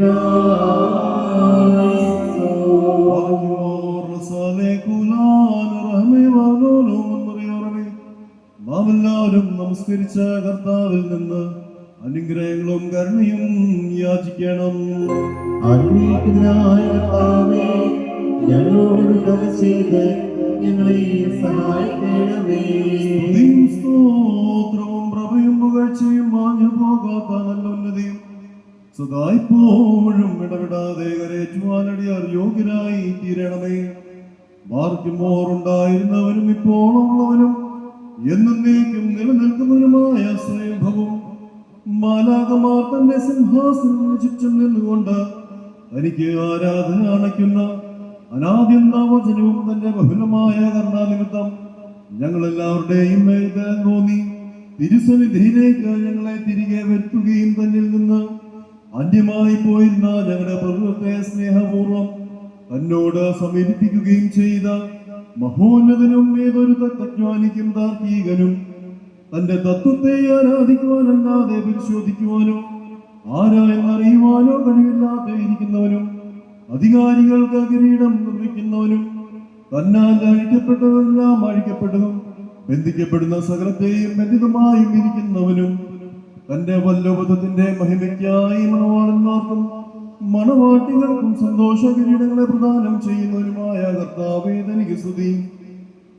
No. എല്ലാവരും നമസ്കരിച്ച കർത്താവിൽ നിന്ന് അനുഗ്രഹങ്ങളും കരുണയും യാചിക്കണം. ആത്മീയനായ കർത്താവേ, ഞങ്ങളോട് കരുണ ചെയ്ത് ഞങ്ങളെ സഹായിക്കണമേ. സ്തുതിയും സ്തോത്രവും പ്രഭയും പുകഴ്ചയും മാഞ്ഞു പോകാത്ത നല്ല ഉന്നതിയും സദായിപ്പോഴും ഇടവിടാതെ കരേറ്റുവാനടിയാർ യോഗ്യനായി തീരണമേ. ബാർക്കുമോറുണ്ടായിരുന്നവനും ഇപ്പോൾ ഉള്ളവനും എന്നേക്കും നിലനിൽക്കുന്നവനുമായ സ്നേഹവും മാലാകമാർ തന്റെ സിംഹാസനം ചുറ്റും നിന്നുകൊണ്ട് എനിക്ക് ആരാധന അണയ്ക്കുന്ന അനാദ്യന്താവചനവും തന്റെ ബഹുലമായ കരുണാനിമിത്തം ഞങ്ങളെല്ലാവരുടെയും മേൽ തോന്നി തിരുസന്നിധിയിലേക്ക് ഞങ്ങളെ തിരികെ വരുത്തുകയും തന്നിൽ നിന്ന് അന്യമായി പോയിരുന്ന ഞങ്ങളുടെ പ്രഭുത്വത്തെ സ്നേഹപൂർവം തന്നോട് സമീപിപ്പിക്കുകയും ചെയ്ത മഹോന്നതനും ഏതൊരു തത്വജ്ഞാനിക്കും താർക്കികനും തന്റെ തത്വത്തെ ആരാധിക്കുവാനല്ലാതെ പരിശോധിക്കുവാനോ ആരായെന്നറിയുവാനോ കഴിവില്ലാതെ ഇരിക്കുന്നവനും അധികാരികൾക്ക് കിരീടം നിർമ്മിക്കുന്നവനും തന്നാൽ അഴിക്കപ്പെട്ടതെല്ലാം അഴിക്കപ്പെട്ടതും ബന്ധിക്കപ്പെടുന്ന സകലത്തെയും ബന്ധിതമായും ഇരിക്കുന്നവനും തന്റെ വല്ലഭത്തിന്റെ മഹിമയ്ക്കായി മണവാളന്മാർക്കും മണവാട്ടികൾക്കും സന്തോഷ കിരീടങ്ങളെ പ്രദാനം ചെയ്യുന്നവനുമായ കർത്താവേ, തനിക്ക് സ്തുതി.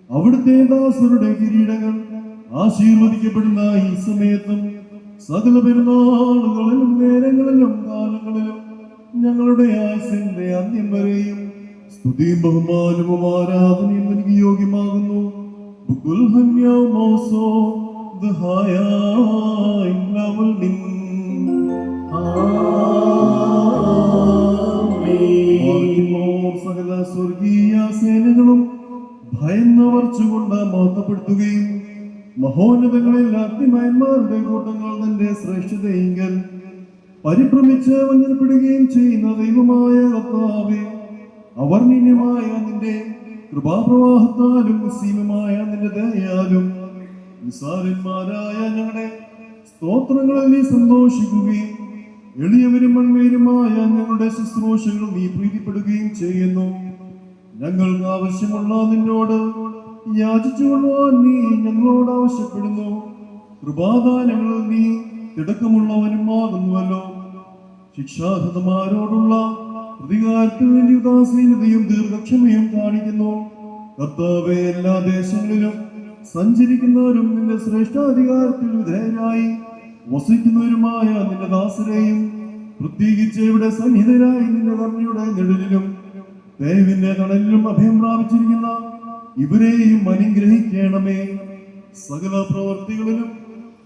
അവിടുത്തെ ദാസരുടെ കിരീടങ്ങൾ ആശീർവദിക്കപ്പെടുന്ന ഈ സമയത്തും സകല പെരുന്നാളുകളിലും നേരങ്ങളിലും കാലങ്ങളിലും ഞങ്ങളുടെ ആയുസിന്റെ അന്ത്യം വരെയും സ്തുതിയും ബഹുമാനവും ആരാധനയും എനിക്ക് യോഗ്യമാകുന്നു. ബുക്കുൽ ഹന്യാ മൗസോ ദഹായാ ഇന്നവൽ മിൻ സകല സ്വർഗീയ സേനകളും ഭയന്നവർച്ചുകൊണ്ട് മഹത്വപ്പെടുത്തുകയും മഹോന്നതങ്ങളിൽ അഗ്നിമയന്മാരുടെ കൂട്ടങ്ങൾ തന്റെ ശ്രേഷ്ഠതയെങ്കിൽ പരിഭ്രമിച്ച് വഞ്ചനപ്പെടുകയും ചെയ്യുന്ന ദൈവമായ കർത്താവേ, അവർണ്ണീയമായ നിന്റെ കൃപാപ്രവാഹത്താലും നിസ്സീമമായ നിന്റെ ദയയാലും നിസ്സാരന്മാരായ ഞങ്ങളുടെ സ്തോത്രങ്ങളിൽ നീ സന്തോഷിക്കുകയും എളിയവരും മൺമേരുമായ ഞങ്ങളുടെ ശുശ്രൂഷകൾ നീ പ്രീതിപ്പെടുകയും ചെയ്യുന്നു. ഞങ്ങൾക്ക് ആവശ്യമുള്ള നിന്നോട് യാചിച്ചുകൊള്ളുവാൻ നീ ഞങ്ങളോട് ആവശ്യപ്പെടുന്നു. കൃപാദാനങ്ങളിൽ നീ തിടക്കമുള്ളവനുമാകുന്നുവല്ലോ. ശിക്ഷാഹതമാരോടുള്ള പ്രതികാരത്തിൽ വേണ്ടി ഉദാസീനതയും ദീർഘക്ഷമയും കാണിക്കുന്നു. കർത്താവേ, എല്ലാ ദേശങ്ങളിലും സഞ്ചരിക്കുന്നവരും നിന്റെ ശ്രേഷ്ഠാധികാരത്തിൽ വിധേയരായി വസിക്കുന്നവരുമായ നിന്റെ ദാസരെയും പ്രത്യേകിച്ച് ഇവിടെ സന്നിഹിതരായി നിന്റെ കരുണയുടെ നിഴലിലും ദൈവത്തിന്റെ കടലിലും അഭയം പ്രാപിച്ചിരിക്കുന്ന ഇവരെയും അനുഗ്രഹിക്കണമേ. സകല പ്രവർത്തികളിലും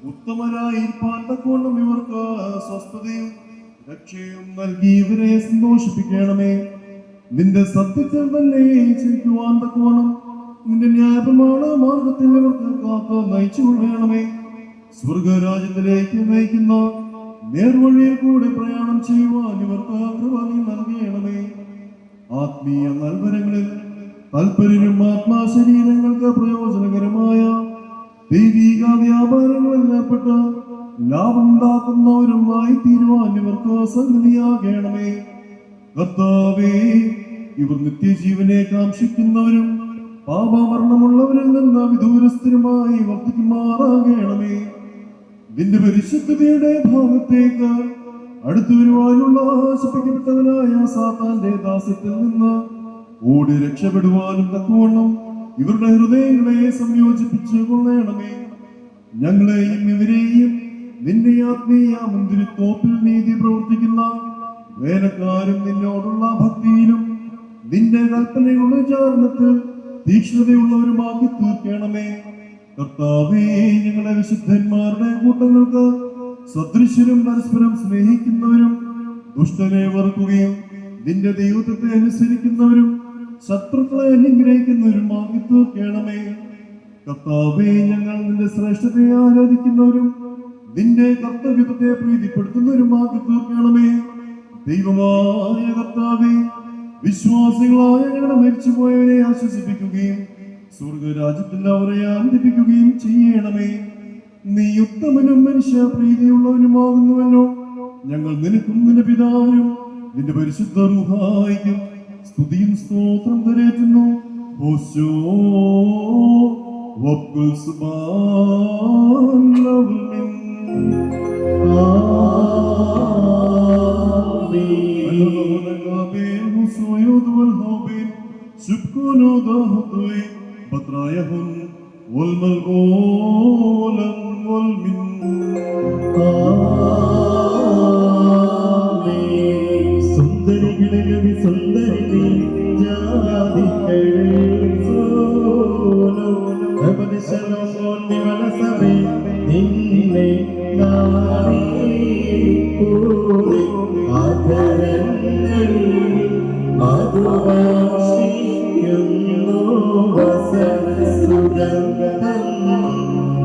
ഉത്തമരായിരിക്കാൻ തക്കവണ്ണം ഇവർക്ക് സ്വസ്ഥതയും രക്ഷയും നൽകി ഇവരെ സന്തോഷിപ്പിക്കണമേ. നിന്റെ സത്യത്തിൽ തന്നെ ചിരിക്കുവാൻ തക്കവണ്ണം നിന്റെ ന്യായപ്രമാണ മാർഗത്തിൽ ഇവർക്ക് കാത്ത് നയിച്ചു കൊള്ളണമേ. സ്വർഗരാജ്യത്തിലേക്ക് നയിക്കുന്ന നേർവഴിയിൽ കൂടെ പ്രയാണം ചെയ്യുവാൻ ഇവർക്ക് കൃപ നീ നൽകണമേ. ആത്മീയ നൽവരങ്ങളിൽ താൽപര്യരും ആത്മാശരീരങ്ങൾക്ക് പ്രയോജനകരമായ ദൈവിക വ്യാപാരങ്ങളിൽ ഏർപ്പെട്ട് ലാഭമുണ്ടാക്കുന്നവരുമായി തീരുവാൻ ഇവർക്ക് സംഗതിയാകണമേ. കർത്താവേ, ഇവർ നിത്യജീവനെ കാക്ഷിക്കുന്നവരും പാപമരണമുള്ളവരിൽ നിന്ന് വിദൂരസ്ഥരുമായി വർദ്ധിക്കുമാറാകണമേ. നിന്റെ പരിശുദ്ധതയുടെ ഭാഗത്തേക്ക് അടുത്തു വരുവാനുള്ള ആശിപ്പിക്കപ്പെട്ടവനായ സാത്താന്റെ ദാസ്യത്തിൽ നിന്ന് ഓടി രക്ഷപ്പെടുവാനും തക്കവണ്ണം ഇവരുടെ ഹൃദയങ്ങളെ സംയോജിപ്പിച്ചു കൊള്ളണമേ. ഞങ്ങളെയും ഇവരെയും നിന്റെ ആത്മീയ മുന്തിരിത്തോപ്പിൽ നീതി പ്രവർത്തിക്കുന്ന വേലക്കാരും നിന്നോടുള്ള ഭക്തിയിലും നിന്റെ കൽപ്പനകളുടെ ചാരണത്തിൽ തീക്ഷ്ണതയുള്ളവരുമാക്കി തീർക്കണമേ. കർത്താവേ, ഞങ്ങളുടെ വിശുദ്ധന്മാരുടെ കൂട്ടങ്ങൾക്ക് സദൃശ്യരും പരസ്പരം സ്നേഹിക്കുന്നവരും ദുഷ്ടനെ വെറുക്കുകയും നിന്റെ ദൈവത്വത്തെ അനുസരിക്കുന്നവരും ശത്രുക്കളെ അനുഗ്രഹിക്കുന്നവരുമാക്കി തീർക്കണമേ. കർത്താവേ, ഞങ്ങൾ നിന്റെ ശ്രേഷ്ഠതയെ ആരാധിക്കുന്നവരും നിന്റെ കർത്തവ്യത്തെ പ്രീതിപ്പെടുത്തുന്നവരുമാക്കി തീർക്കണമേ. ദൈവമായ കർത്താവേ, വിശ്വാസികളായ ഞങ്ങളുടെ മരിച്ചുപോയവരെ ആശ്വസിപ്പിക്കുകയും സ്വർഗരാജ്യത്തിൽ അവരെ ആനന്ദിപ്പിക്കുകയും ചെയ്യണമേ. നീ ഉത്തമനും മനുഷ്യ പ്രീതിയുള്ളവനുമാകുന്നുവല്ലോ. ഞങ്ങൾ നിനക്കും നിന്റെ പിതാവിനും നിന്റെ പരിശുദ്ധ റൂഹായിക്കും സ്തുതിയും സ്തോത്രം കരേറ്റുന്നു. ഓശോ وكل سبحان من الغابين والصيود والهابين سبكون ودهطي بطرايهن والملغولا والمن സുന്ദരികളിൽ സുന്ദരി ജാതികളെ സോലോ പ്രപഞ്ചലോകോൻ നിവലസമേ നിന്നെ നാരികൂടി ആദരങ്ങൾ മധുവാശിക്കുന്നു വസനസുഗന്ധം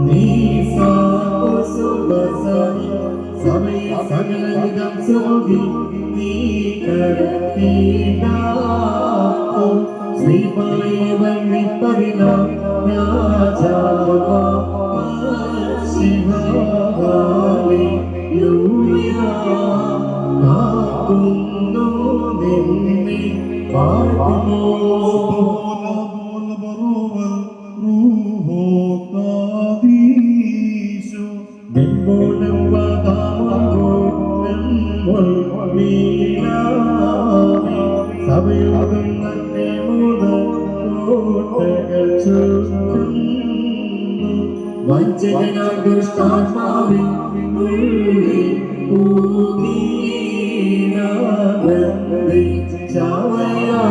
നീ സാസുബസനി സമയ സകലവിധം സുഖി നീ കരത്തിനാക്കോ ശ്രീമായവൻ വിപ്പവിന രാജാവ ശിവവാലി ലൂയ കാക്കുന്നു നിന്നെ പാർക്കുമോ വെമ്പോലം വാതാമോ സഭയോഗം തന്നെ കോട്ടകൾ ചുറ്റുന്നു വഞ്ചകനാം ദുഷ്ടാത്മാവിൻ ഉള്ളിൽ ഊനീനാവേ ചാവയാ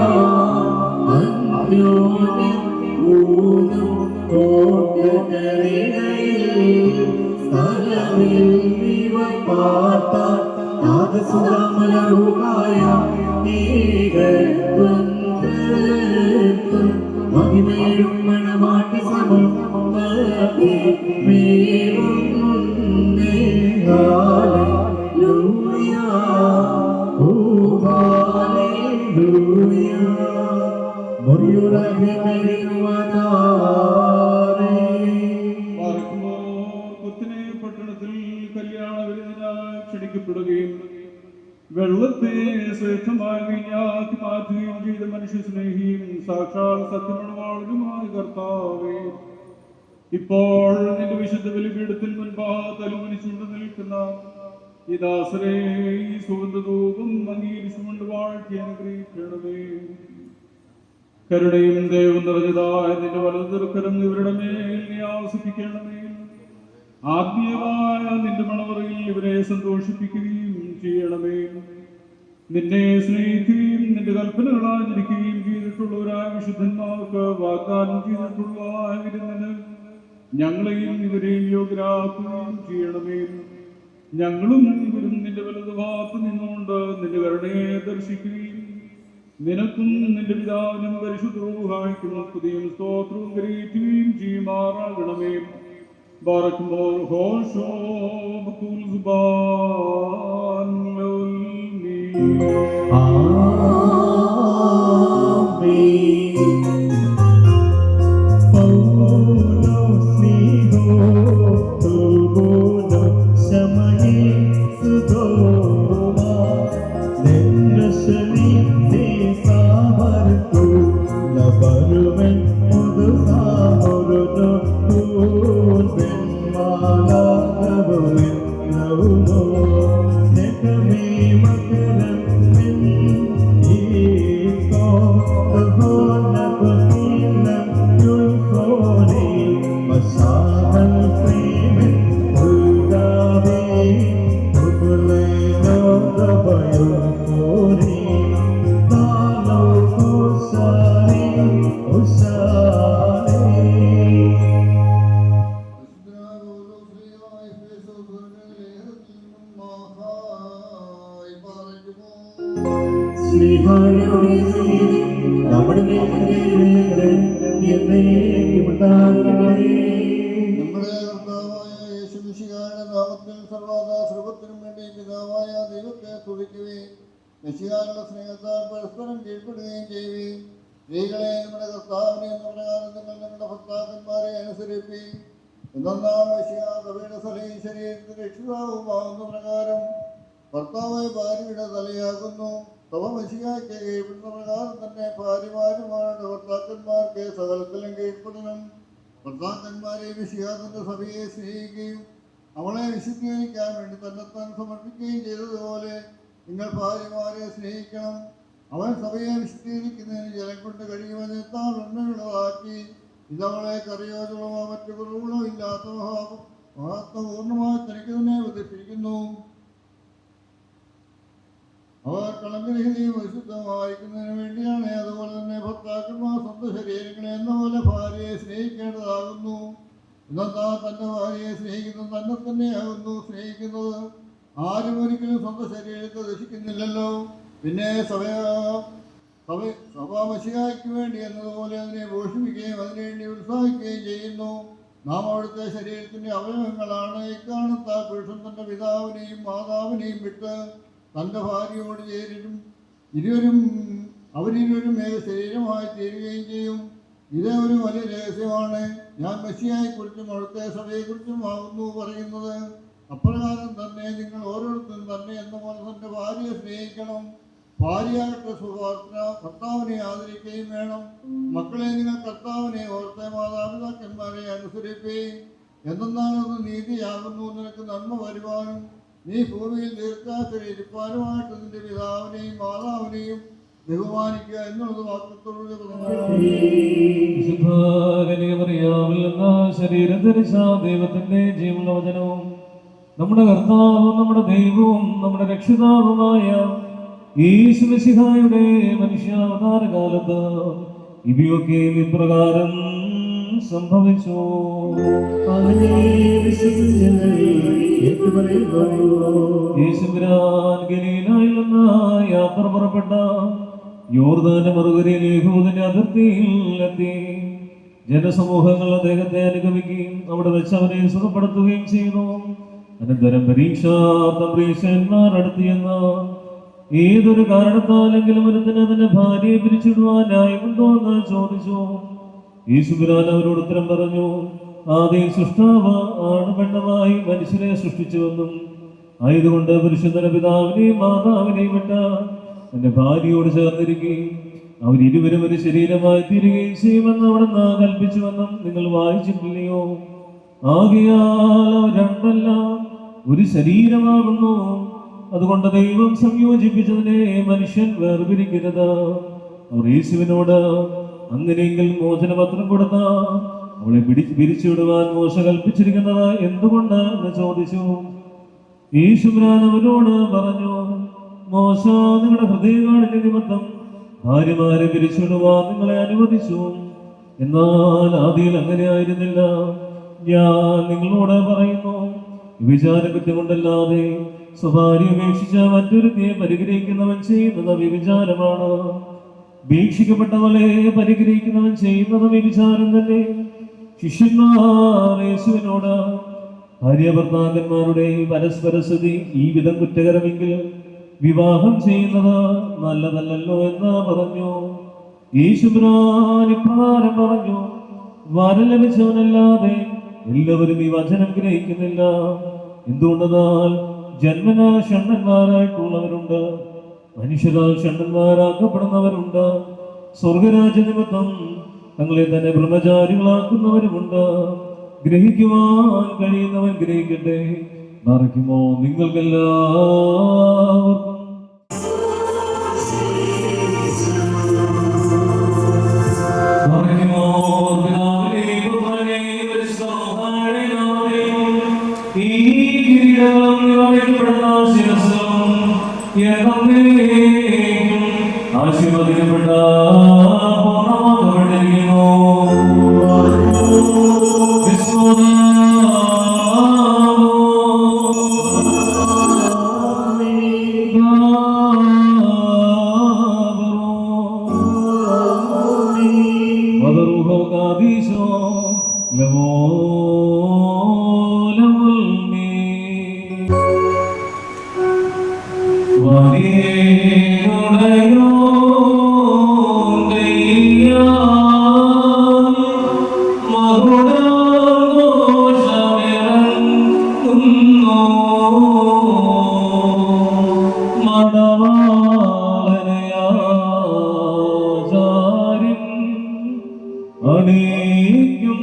അന്യോന്യം ഊനും കോട്ടകളിടയിൽ സ്ഥലമിൽ ഇവ പാർത്താൻ നാദസുധാമലൂകായ മഹിമേഴും മണവാട്ടി സമം കുത്തിനെ പട്ടണത്തിൽ കല്യാണ വിരുന്നിനായി ക്ഷണിക്കപ്പെടുകയും വെള്ളത്തെ ശ്രേഷ്ഠമായ വീഞ്ഞാക്കി മാറ്റുകയും ചെയ്ത മനുഷ്യ സ്നേഹിയും സാക്ഷാൽ സത്യമണവാളനുമായ കർത്താവേ, ഇപ്പോൾ നിന്റെ വിശുദ്ധ ബലിപീഠത്തിൽ മുൻപാതലുമനിച്ചുകൊണ്ട് നിൽക്കുന്ന ഈ ദാസരെ ഈ സുഗന്ധധൂപം അംഗീകരിച്ചുകൊണ്ട് വാഴ്ത്തി അനുഗ്രഹിക്കണമേ. കരുണയും ദൈവം നിറഞ്ഞതായ നിന്റെ വലതുകരം ഇവരുടെ മേൽ നീ ആവസിപ്പിക്കണമേ. ആത്മീയമായ നിന്റെ മണവറയിൽ ഇവരെ സന്തോഷിപ്പിക്കുകയും ചെയ്യണമേ. നിന്നെ സ്നേഹിക്കുകയും നിന്റെ കൽപ്പനകൾ ആചരിക്കുകയും ചെയ്തിട്ടുള്ളവരായ വിശുദ്ധന്മാർക്ക് വാഗ്ദാനം ചെയ്തിട്ടുള്ള വിരുന്നിന് ഞങ്ങളെയും ഇവരെയും യോഗ്യരാക്കുകയും ചെയ്യണമേ. ഞങ്ങളും ഇവരും നിന്റെ വലതുഭാഗത്ത് നിന്നുകൊണ്ട് നിന്റെ കരുണയെ ദർശിക്കുകയും നിനക്കും നിന്റെ പിതാവിനും പരിശുദ്ധ റൂഹായ്ക്കും സ്തുതിയും സ്തോത്രവും കരയേറ്റുകയും ചെയ്യുമാറാകണമേ. ബാറക്കുമോർ ഹോഷോ ബഖുൽ സുബ്ഹാൻ സ്നേഹത്താൽ പരസ്പരം കീഴ്പ്പെടുകയും ചെയ്യുകയും സ്ത്രീകളെ നമ്മുടെ കർത്താവിനെ എന്ന പ്രകാരം നിങ്ങളുടെ ഭർത്താക്കന്മാരെ അനുസരിപ്പി എന്നാൽ സഭയുടെ ശരീരത്തിൽ രക്ഷിതാവുമാകുന്ന പ്രകാരം ഭർത്താവ് ഭാര്യയുടെ തലയാകുന്നു. സഭ മഷിയായ്ക്ക് കീഴ്പ്പെടുന്ന പ്രകാരം തന്നെ ഭാര്യമാരുമാരുടെ ഭർത്താക്കന്മാർക്ക് സകലത്തിലും കീഴ്പ്പെടണം. ഭർത്താക്കന്മാരെ വിശ്വാസന്റെ സഭയെ സ്നേഹിക്കുകയും അവളെ വിശുദ്ധീകരിക്കാൻ വേണ്ടി തന്നെത്താൻ സമർപ്പിക്കുകയും ചെയ്തതുപോലെ നിങ്ങൾ ഭാര്യമാരെ സ്നേഹിക്കണം. അവൻ സഭയെ വിശുദ്ധീകരിക്കുന്നതിന് ജലം കൊണ്ട് കഴിയുമെന്നേക്കാൾ ഉണ്മയുള്ളതാക്കി ഇതവളെ കറിയോജളമോ മറ്റു കുറവുകളോ ഇല്ലാത്ത മഹാത്മ പൂർണ്ണമായി തനിക്ക് തന്നെ പ്രദർശിപ്പിക്കുന്നു. അവർ കളങ്കരഹിതയും വിശുദ്ധമായിരിക്കുന്നതിന് വേണ്ടിയാണ്. അതുപോലെ തന്നെ ഭർത്താക്കന്മാർ സ്വന്തം ശരീരങ്ങളെ എന്ന പോലെ ഭാര്യയെ സ്നേഹിക്കേണ്ടതാകുന്നു. ഇന്നെന്താ തന്റെ ഭാര്യയെ സ്നേഹിക്കുന്നത് തന്നെ തന്നെയാകുന്നു സ്നേഹിക്കുന്നത്. ആരും ഒരിക്കലും സ്വന്തം ശരീരത്തെ ദർശിക്കുന്നില്ലല്ലോ. പിന്നെ സഭാമശിയായ്ക്ക് വേണ്ടി എന്നതുപോലെ അതിനെ പോഷിപ്പിക്കുകയും അതിനുവേണ്ടി ഉത്സാഹിക്കുകയും ചെയ്യുന്നു. നാം അവിടുത്തെ ശരീരത്തിന്റെ അവയവങ്ങളാണ്. ഇക്കാണത്ത പുരുഷൻ തന്റെ പിതാവിനെയും മാതാവിനെയും വിട്ട് തൻ്റെ ഭാര്യയോട് ചേരും, അവരിരുവരും ഏക ശരീരമായി തീരുകയും ചെയ്യും. ഇത് ഒരു വലിയ രഹസ്യമാണ്. ഞാൻ മെസ്സിയായെക്കുറിച്ചും അവിടുത്തെ സഭയെക്കുറിച്ചും ആകുന്നു പറയുന്നത്. അപ്രകാരം തന്നെ നിങ്ങൾ ഓരോരുത്തരും തന്നെ എന്ന പോലെ തൻ്റെ ഭാര്യയെ സ്നേഹിക്കണം. ഭാര്യയാകട്ടെ സുഖാർത്ഥന കർത്താവിനെ ആദരിക്കുകയും വേണം. മക്കളെ നിങ്ങൾ കർത്താവിനെ ഓർത്തെ മാതാപിതാക്കന്മാരെ അനുസരിക്കുകയും എന്തെന്നാലൊന്ന് നീതിയാകുന്നു. നിനക്ക് നന്മ വരുവാനും നീ ഭൂമിയിൽ ദീർഘാശരിപ്പാനുമായിട്ട് നിന്റെ പിതാവിനെയും മാതാവിനെയും ബഹുമാനിക്കുക എന്നുള്ളത് വാക്യത്തോട് ശരീരം ധരിച്ച ദൈവത്തിന്റെ ജീവനുള്ള വചനവും നമ്മുടെ കർത്താവും നമ്മുടെ ദൈവവും നമ്മുടെ രക്ഷിതാവുമായ യേശു മിശിഹായുടെ മനുഷ്യാവതാര കാലത്ത് ഇവയൊക്കെ ഇപ്രകാരം സംഭവിച്ചു. യേശുവിരാൻ ഗലീലയിൽ നിന്ന് യാത്ര പുറപ്പെട്ട യോർദാന്റെ മറുകരയിൽ യഹൂദന്റെ അതിർത്തിയിൽ എത്തി. ജനസമൂഹങ്ങൾ അദ്ദേഹത്തെ അനുഗമിക്കുകയും അവിടെ വെച്ച് അവനെ സുഖപ്പെടുത്തുകയും ചെയ്യുന്നു. അനന്തരം പരീക്ഷന്മാർ അടുത്തിയെന്ന് ഏതൊരു കാരണത്താലെങ്കിലും ഒരുത്തിന് അതിന്റെ ഭാര്യയെ പിരിച്ചിടുവാൻ ന്യായമുണ്ടോ എന്ന് ചോദിച്ചു. യേശുവിരാൻ അവരോട് ഉത്തരം പറഞ്ഞു, ആദ്യം സൃഷ്ടാവ് ആണ് പെണ്ണമായി മനുഷ്യനെ സൃഷ്ടിച്ചുവെന്നും ആയതുകൊണ്ട് പുരുഷന്റെ പിതാവിനെയും മാതാവിനെയും വിട്ട തന്റെ ഭാര്യയോട് ചേർന്നിരിക്കുകയും അവരിരുവരും ഒരു ശരീരമായി തീരുകയും ചെയ്യുമെന്ന് അവിടുന്ന് കൽപ്പിച്ചുവെന്നും നിങ്ങൾ വായിച്ചിട്ടില്ലയോ? ആകയാൽ അവർ രണ്ടല്ല ഒരു ശരീരമാകുന്നു. അതുകൊണ്ട് ദൈവം സംയോജിപ്പിച്ചതിനെ മനുഷ്യൻ വേർപിരിക്കരുത്. അവർ യേശുവിനോട് അങ്ങനെയെങ്കിൽ മോചനപത്രം കൊടുത്ത അവളെ പിരിച്ചുവിടുവാൻ മോശ കൽപ്പിച്ചിരിക്കുന്നത് എന്തുകൊണ്ട് എന്ന് ചോദിച്ചു. യേശുവിനാൻ അവരോട് പറഞ്ഞു, മോശ നിങ്ങളുടെ ഹൃദയകാഠിന്യ നിമിത്തം ഭാര്യമാരെ പിരിച്ചുവിടുവാൻ നിങ്ങളെ അനുവദിച്ചു. എന്നാൽ ആദ്യം അങ്ങനെ ആയിരുന്നില്ല. ഞാൻ നിങ്ങളോട് പറയുന്നു, വിചാരകുറ്റം കൊണ്ടല്ലാതെ സ്വഭാര്യ ഉപേക്ഷിച്ച മറ്റൊരുത്തിയെ പരിഗ്രഹിക്കുന്നവൻ ചെയ്യുന്നത് വ്യഭിചാരമാണ്. വീക്ഷിക്കപ്പെട്ടവളെ പരിഗ്രഹിക്കുന്നവൻ ചെയ്യുന്നത് വ്യഭിചാരം തന്നെ. ശിഷ്യന്മാർ യേശുവിനോട്, ഭാര്യ ഭർത്താക്കന്മാരുടെ പരസ്പര സ്ഥിതി ഈ വിധം കുറ്റകരമെങ്കിൽ വിവാഹം ചെയ്യുന്നത് നല്ലതല്ലല്ലോ എന്ന് പറഞ്ഞു. യേശുവിനാൻ ഇപ്രകാരം പറഞ്ഞു, വരം ലഭിച്ചവനല്ലാതെ എല്ലാവരും ഈ വചനം ഗ്രഹിക്കുന്നില്ല. എന്തുകൊണ്ടെന്നാൽ ജന്മനാ ഷണ്ണന്മാരായിട്ടുള്ളവരുണ്ട്, മനുഷ്യരാൽ ഷണ്ണന്മാരാക്കപ്പെടുന്നവരുണ്ട്. സ്വർഗരാജ്യ നിമിത്തം തങ്ങളെ തന്നെ ബ്രഹ്മചാരികളാക്കുന്നവരുമുണ്ട്. ഗ്രഹിക്കുവാൻ കഴിയുന്നവൻ ഗ്രഹിക്കട്ടെ. മറിക്കുമോ നിങ്ങൾക്കെല്ലാവർക്കും ആശീർവദിക്കപ്പെട്ട അണിക്കും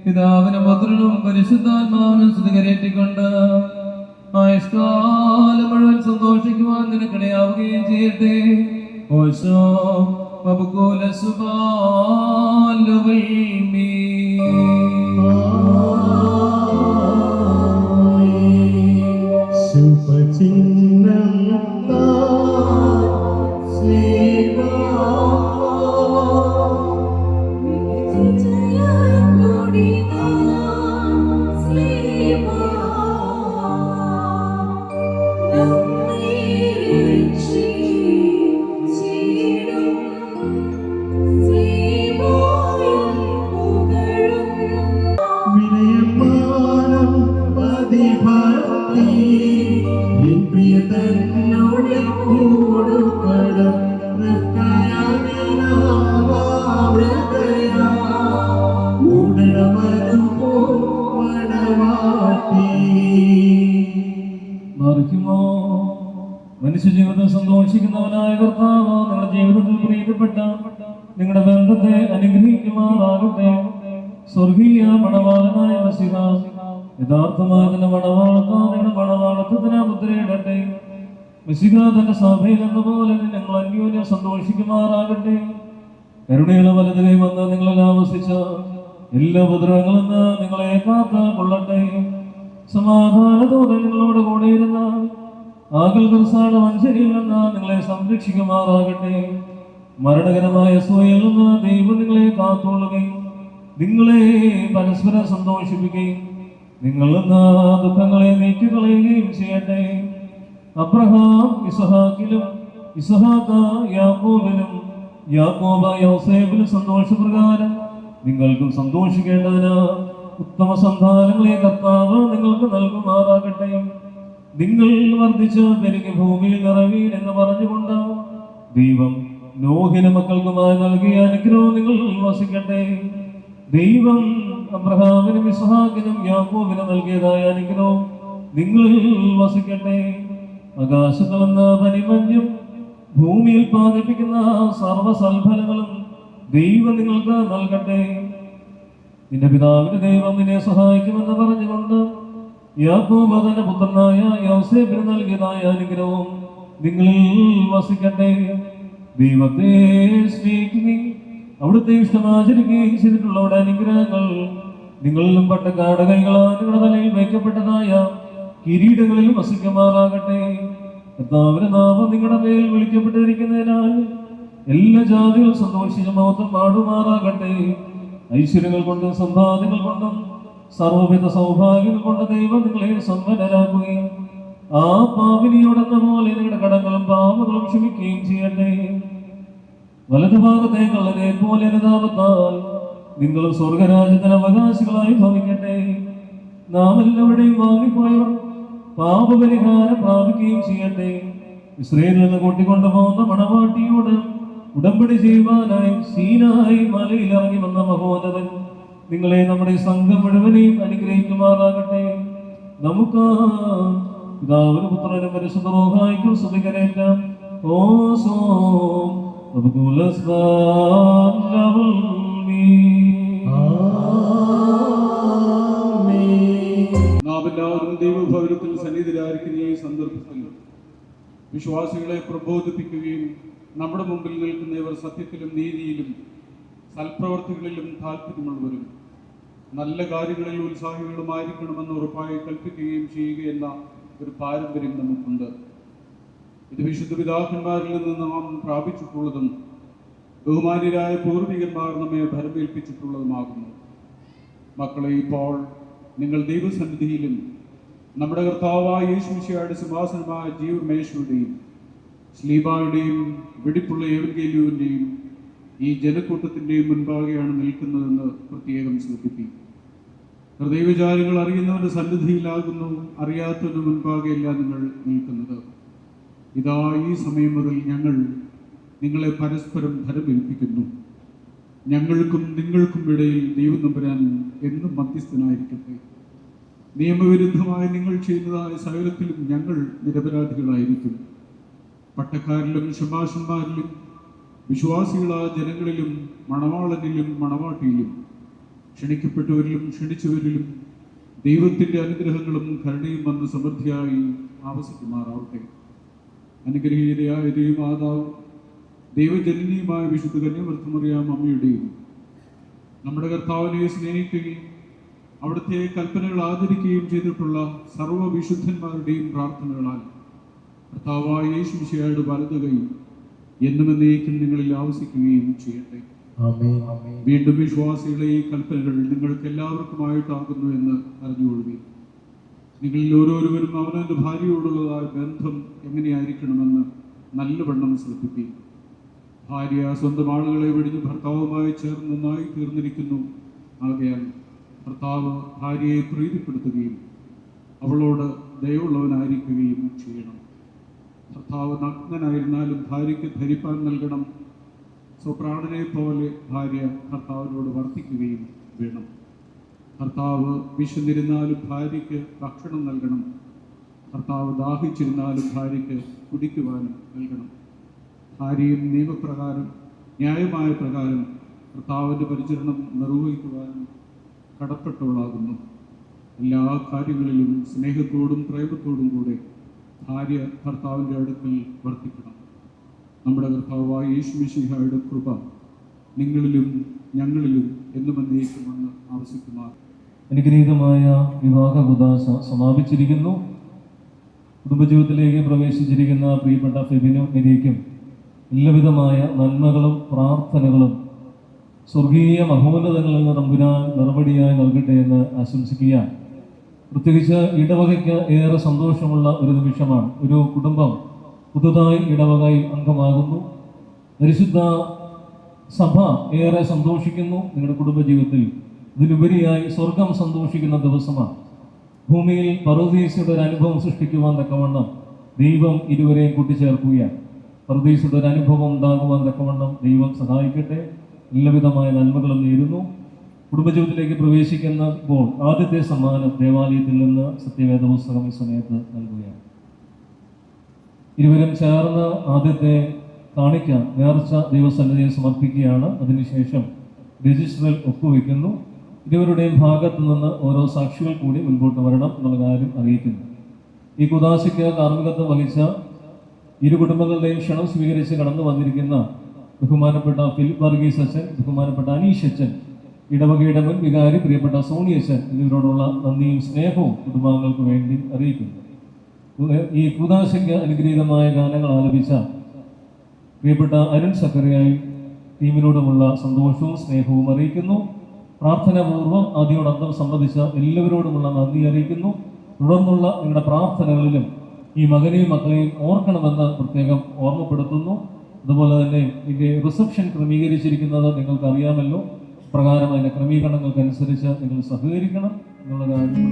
പിതാവിനും പുത്രനും പരിശുദ്ധാത്മാവിനും സ്തുതി കരേറ്റിക്കൊണ്ട് ആയുഷ്കാലം മുഴുവൻ സന്തോഷിക്കുവാൻ നിനക്കിടയാവുകയും ചെയ്യട്ടെ. ഓശോ ബബുകൂല സുബാല സന്തോഷിക്കുന്നവനായ കർത്താവ് നിങ്ങളുടെ ജീവിതത്തിൽ പ്രീതിപ്പെട്ട നിങ്ങളുടെ ബന്ധത്തെ അനുഗ്രഹിക്കുമാറാകട്ടെ. സ്വർഗീയ മണവാളനായ മശിഹ യഥാർത്ഥമായ തന്നെ മണവാളത്താ നിങ്ങളുടെ മണവാളത്വത്തിന് മുദ്രയിടട്ടെ. മശിഹ തന്റെ സഭയിൽ എന്ന പോലെ നിങ്ങൾ അന്യോന്യം സന്തോഷിക്കുമാറാകട്ടെ. കരുണയുള്ള വലത് കൈ വന്ന് നിങ്ങളിൽ ആവസിച്ച എല്ലാ ഉപദ്രവങ്ങളിൽ നിന്ന് നിങ്ങളെ കാത്ത് കൊള്ളട്ടെ. സമാധാനത്തോടെ നിങ്ങളോട് കൂടെ ഇരുന്ന ആകൽ ദിവസാണ് മനുഷ്യരിൽ നിന്ന് നിങ്ങളെ സംരക്ഷിക്കുമാറാകട്ടെ. മരണകരമായ സൂയിൽ നിന്ന് ദൈവം നിങ്ങളെ കാത്തുകൊള്ളുകയും നിങ്ങളെ പരസ്പരം സന്തോഷിപ്പിക്കുകയും നിങ്ങളിൽ നിന്ന് ദുഃഖങ്ങളെ നീക്കിക്കളയുകയും ചെയ്യട്ടെ. അബ്രഹാം ഇസഹാക്കിലും ഇസഹാക്ക് യാക്കോബിലും യാക്കോബ് യോസേഫിലും സന്തോഷപ്രകാരം നിങ്ങൾക്കും സന്തോഷിക്കേണ്ടതിന് ഉത്തമ സന്താനങ്ങളെ കർത്താവ് നിങ്ങൾക്ക് നൽകുമാറാകട്ടെ. നിങ്ങൾ വർദ്ധിച്ച് പെരുകി ഭൂമിയിൽ നിറവീൻ എന്ന് പറഞ്ഞുകൊണ്ട് ദൈവം നോഹിന് മക്കൾക്കുമായി നൽകിയ അനുഗ്രഹം നിങ്ങൾ വസിക്കട്ടെ. ദൈവം അബ്രഹാമിനും ഇസ്ഹാക്കിനും യാക്കോബിനും നൽകിയതായ അനുഗ്രഹം നിങ്ങളിൽ വസിക്കട്ടെ. ആകാശത്തിൽ നിന്ന് പനിമഞ്ഞും ഭൂമിയിൽ പാതിപ്പിക്കുന്ന സർവ്വസൽഫലങ്ങളും ദൈവം നിങ്ങൾക്ക് നൽകട്ടെ. നിന്റെ പിതാവിന്റെ ദൈവം നിന്നെ സഹായിക്കുമെന്ന് പറഞ്ഞുകൊണ്ട് യാക്കോബ് തന്റെ പുത്രനായ യോസേഫിന് നൽകിയതായ അനുഗ്രഹവും നിങ്ങളിൽ വസിക്കട്ടെ. ദൈവത്തെ സ്നേഹിക്കുകയും അവിടുത്തെ ഇഷ്ടമാചരിക്കുകയും ചെയ്തിട്ടുള്ളവരുടെ അനുഗ്രഹങ്ങൾ നിങ്ങളിലും പട്ടക്കാട് കൈകളാൽ നിങ്ങളുടെ തലയിൽ വയ്ക്കപ്പെട്ടതായ കിരീടങ്ങളിലും വസിക്കുമാറാകട്ടെ. കർത്താവിന്റെ നാമം നിങ്ങളുടെ മേൽ വിളിക്കപ്പെട്ടിരിക്കുന്നതിനാൽ എല്ലാ ജാതികളും സന്തോഷിച്ച് മഹത്വം പാടുമാറാകട്ടെ. ഐശ്വര്യങ്ങൾ കൊണ്ടും സമ്പാദ്യങ്ങൾ കൊണ്ടും സർവവിധ സൗഭാഗ്യങ്ങൾ കൊണ്ട് ദൈവം നിങ്ങളെ സമ്പന്നരാക്കുകയും ആ പാപിനിയോടെന്ന പോലെ നിങ്ങളുടെ കടങ്ങളും പാപങ്ങളും ക്ഷമിക്കുകയും ചെയ്യട്ടെ. വലതുഭാഗത്തേക്കുള്ളതിനെ പോലെ അനുതാപത്താൽ നിങ്ങളും സ്വർഗരാജ്യത്തിന് അവകാശികളായി ഭവിക്കട്ടെ. നാം എല്ലാവരുടെയും വാങ്ങിപ്പോയവർ പാപപരിഹാരം പ്രാപിക്കുകയും ചെയ്യട്ടെ. ഇസ്രായേലിൽ നിന്ന് കൂട്ടിക്കൊണ്ടുപോകുന്ന മണവാട്ടിയോട് ഉടമ്പടി ചെയ്യുവാനായി സീനായി മലയിൽ ഇറങ്ങി വന്ന മഹോന്നതൻ നിങ്ങളെ നമ്മുടെ സംഘം മുഴുവനെയും അനുഗ്രഹിക്കുമാറാകട്ടെ. നമുക്ക് പിതാവിനും പുത്രനും പരിശുദ്ധ റൂഹായിക്കും സ്തുതികരേറ്റാം. ഓസോ നാം എല്ലാവരും ദൈവഭവനത്തിൽ സന്നിധിരായിരിക്കുന്ന ഈ സന്ദർഭത്തിൽ വിശ്വാസികളെ പ്രബോധിപ്പിക്കുകയും നമ്മുടെ മുമ്പിൽ നിൽക്കുന്നവർ സത്യത്തിലും നീതിയിലും സൽപ്രവർത്തികളിലും താല്പര്യമുള്ളവരും നല്ല കാര്യങ്ങളിൽ ഉത്സാഹികളുമായിരിക്കണമെന്ന് ഉറപ്പായി കൽപ്പിക്കുകയും ചെയ്യുകയെന്ന ഒരു പാരമ്പര്യം നമുക്കുണ്ട്. ഇത് വിശുദ്ധ പിതാക്കന്മാരിൽ നിന്ന് നാം പ്രാപിച്ചിട്ടുള്ളതും ബഹുമാന്യരായ പൂർവികന്മാർ നമ്മെ ഭരമേൽപ്പിച്ചിട്ടുള്ളതുമാകുന്നു. മക്കളെ, ഇപ്പോൾ നിങ്ങൾ ദൈവസന്നിധിയിലും നമ്മുടെ കർത്താവായ യേശുമിശിഹായുടെ സിംഹാസനമായ ജീവമേശയുടെയും ശ്ലീബായുടെയും വെടിപ്പുള്ള എവൻഗേലിയോന്റെയും ഈ ജനക്കൂട്ടത്തിൻ്റെയും മുൻപാകെയാണ് നിൽക്കുന്നതെന്ന് പ്രത്യേകം ശ്രദ്ധിപ്പിക്കും. ഹൃദയവിചാരങ്ങൾ അറിയുന്നവന്റെ സന്നിധിയിലാകുന്നു, അറിയാത്തവന്റെ മുൻപാകെയല്ല നിങ്ങൾ നിൽക്കുന്നത്. ഇതാ ഈ സമയം മുതൽ ഞങ്ങൾ നിങ്ങളെ പരസ്പരം ഭരമേൽപ്പിക്കുന്നു. ഞങ്ങൾക്കും നിങ്ങൾക്കും ഇടയിൽ ദൈവം തമ്പുരാൻ എന്നും മധ്യസ്ഥനായിരിക്കട്ടെ. നിയമവിരുദ്ധമായി നിങ്ങൾ ചെയ്യുന്നതായ സകലത്തിലും ഞങ്ങൾ നിരപരാധികളായിരിക്കും. പട്ടക്കാരിലും ശമാശന്മാരിലും വിശ്വാസികളായ ജനങ്ങളിലും മണവാളനിലും മണവാട്ടിയിലും ക്ഷണിക്കപ്പെട്ടവരിലും ക്ഷണിച്ചവരിലും ദൈവത്തിൻ്റെ അനുഗ്രഹങ്ങളും കരുണയും വന്ന് സമൃദ്ധിയായി ആവസിക്കുമാറാവട്ടെ. അനുഗ്രഹീതയായ ദൈവമാതാവ് ദൈവജനനിയുമായ വിശുദ്ധ കന്യാമറിയാം അമ്മയുടെയും നമ്മുടെ കർത്താവിനെ സ്നേഹിക്കുകയും അവിടുത്തെ കൽപ്പനകൾ ആദരിക്കുകയും ചെയ്തിട്ടുള്ള സർവ്വവിശുദ്ധന്മാരുടെയും പ്രാർത്ഥനകളാൽ കർത്താവായ യേശുമിശിഹായുടെ വലതുകൈ എന്നും എന്നേക്കും നിങ്ങളിൽ ആവസിക്കുകയും ചെയ്യട്ടെ. വീണ്ടും വിശ്വാസികളെ ഈ കൽപ്പനകൾ നിങ്ങൾക്ക് എല്ലാവർക്കുമായിട്ടാകുന്നു എന്ന് അറിഞ്ഞുകൊള്ളുകയും നിങ്ങളിൽ ഓരോരുവരും അവനവൻ്റെ ഭാര്യയോടുള്ളതായ ബന്ധം എങ്ങനെയായിരിക്കണമെന്ന് നല്ലവണ്ണം ശ്രദ്ധിക്കുകയും ഭാര്യ സ്വന്തം ആളുകളെ വെടിഞ്ഞ് ഭർത്താവുമായി ചേർന്ന് നന്നായി തീർന്നിരിക്കുന്നു. ആകയാൽ ഭർത്താവ് ഭാര്യയെ പ്രീതിപ്പെടുത്തുകയും അവളോട് ദയവുള്ളവനായിരിക്കുകയും ചെയ്യണം. ഭർത്താവ് നഗ്നനായിരുന്നാലും ഭാര്യയ്ക്ക് ധരിപ്പാൻ നൽകണം. സ്വപ്രാണനെ പോലെ ഭാര്യ ഭർത്താവിനോട് വർത്തിക്കുകയും വേണം. ഭർത്താവ് വിശന്നിരുന്നാലും ഭാര്യയ്ക്ക് ഭക്ഷണം നൽകണം. ഭർത്താവ് ദാഹിച്ചിരുന്നാലും ഭാര്യയ്ക്ക് കുടിക്കുവാനും നൽകണം. ഭാര്യയും നിയമപ്രകാരം ന്യായമായ പ്രകാരം കർത്താവിൻ്റെ പരിചരണം നിർവഹിക്കുവാനും കടപ്പെട്ടവളാകുന്നു. എല്ലാ കാര്യങ്ങളിലും സ്നേഹത്തോടും പ്രേമത്തോടും കൂടെ ഭാര്യ ഭർത്താവിൻ്റെ അടുക്കൽ വർത്തിക്കണം. നമ്മുടെ കർത്താവായ യേശുമിശിഹായുടെ കൃപ നിങ്ങളിലും ഞങ്ങളിലും എന്നും എന്നേക്കുമെന്ന് ആവശ്യക്കുമാർ. അനുഗ്രഹീതമായ വിവാഹ കുദാശ സമാപിച്ചിരിക്കുന്നു. കുടുംബജീവിതത്തിലേക്ക് പ്രവേശിച്ചിരിക്കുന്ന പ്രിയപ്പെട്ട ഫെബിനും മെരിയയ്ക്കും എല്ലാവിധമായ നന്മകളും പ്രാർത്ഥനകളും സ്വർഗീയ മഹോന്നതങ്ങളിൽ നിന്ന് തമ്പുരാൻ മറുപടിയായി നൽകട്ടെ എന്ന് ആശംസിക്കുക. പ്രത്യേകിച്ച് ഇടവകയ്ക്ക് ഏറെ സന്തോഷമുള്ള ഒരു നിമിഷമാണ്. ഒരു കുടുംബം പുതുതായി ഇടവകയിൽ അംഗമാകുന്നു. പരിശുദ്ധ സഭ ഏറെ സന്തോഷിക്കുന്നു. നിങ്ങളുടെ കുടുംബജീവിതത്തിൽ ഇതിലുപരിയായി സ്വർഗം സന്തോഷിക്കുന്ന ദിവസമാണ്. ഭൂമിയിൽ പറുദീസയുടെ ഒരു അനുഭവം സൃഷ്ടിക്കുവാൻ തക്കവണ്ണം ദൈവം ഇരുവരെയും കൂട്ടിച്ചേർക്കുകയാണ്. പറുദീസയുടെ ഒരു അനുഭവം ഉണ്ടാകുവാൻ തക്കവണ്ണം ദൈവം സഹായിക്കട്ടെ. എല്ലാവിധമായ നന്മകളും നേരുന്നു. കുടുംബജീവിതത്തിലേക്ക് പ്രവേശിക്കുന്നപ്പോൾ ആദ്യത്തെ സമ്മാനം ദേവാലയത്തിൽ നിന്ന് സത്യവേദ പുസ്തകം ഈ സമയത്ത് നൽകുകയാണ്. ഇരുവരും ചേർന്ന് ആദ്യത്തെ കാണിക്ക നേർച്ച ദൈവസന്നിധിയിൽ സമർപ്പിക്കുകയാണ്. അതിനുശേഷം രജിസ്റ്ററിൽ ഒപ്പുവെക്കുന്നു. ഇരുവരുടെയും ഭാഗത്തു നിന്ന് ഓരോ സാക്ഷികൾ കൂടി മുൻപോട്ട് വരണം എന്നുള്ള കാര്യം അറിയിക്കുന്നു. ഈ കുദാശയ്ക്ക് കാർമ്മികത്വം വഹിച്ച ഇരു കുടുംബങ്ങളുടെയും ക്ഷണം സ്വീകരിച്ച് കടന്നു വന്നിരിക്കുന്ന ബഹുമാനപ്പെട്ട ഫിലിപ്പ് വർഗീസ് അച്ഛൻ, ബഹുമാനപ്പെട്ട അനീഷ് അച്ഛൻ, ഇടവകയുടെ മുൻ വികാരി പ്രിയപ്പെട്ട സോണി അച്ഛൻ എന്നിവരോടുള്ള നന്ദിയും സ്നേഹവും കുടുംബാംഗങ്ങൾക്ക് വേണ്ടി അറിയിക്കുന്നു. ഈ കുദാശയ്ക്ക് അനുഗ്രഹീതമായ ഗാനങ്ങൾ ആലപിച്ച പ്രിയപ്പെട്ട അരുൺ സക്കറിയായും ടീമിനോടുമുള്ള സന്തോഷവും സ്നേഹവും അറിയിക്കുന്നു. പ്രാർത്ഥനാപൂർവ്വം ആദ്യോടന്തം സംബന്ധിച്ച എല്ലാവരോടുമുള്ള നന്ദി അറിയിക്കുന്നു. തുടർന്നുള്ള നിങ്ങളുടെ പ്രാർത്ഥനകളിലും ഈ മകനെയും മക്കളെയും ഓർക്കണമെന്ന് പ്രത്യേകം ഓർമ്മപ്പെടുത്തുന്നു. അതുപോലെ തന്നെ ഇതിൻ്റെ റിസപ്ഷൻ ക്രമീകരിച്ചിരിക്കുന്നത് നിങ്ങൾക്ക് അറിയാമല്ലോ. പ്രകാരം അതിൻ്റെ ക്രമീകരണങ്ങൾക്കനുസരിച്ച് നിങ്ങൾ സഹകരിക്കണം എന്നുള്ള കാര്യം.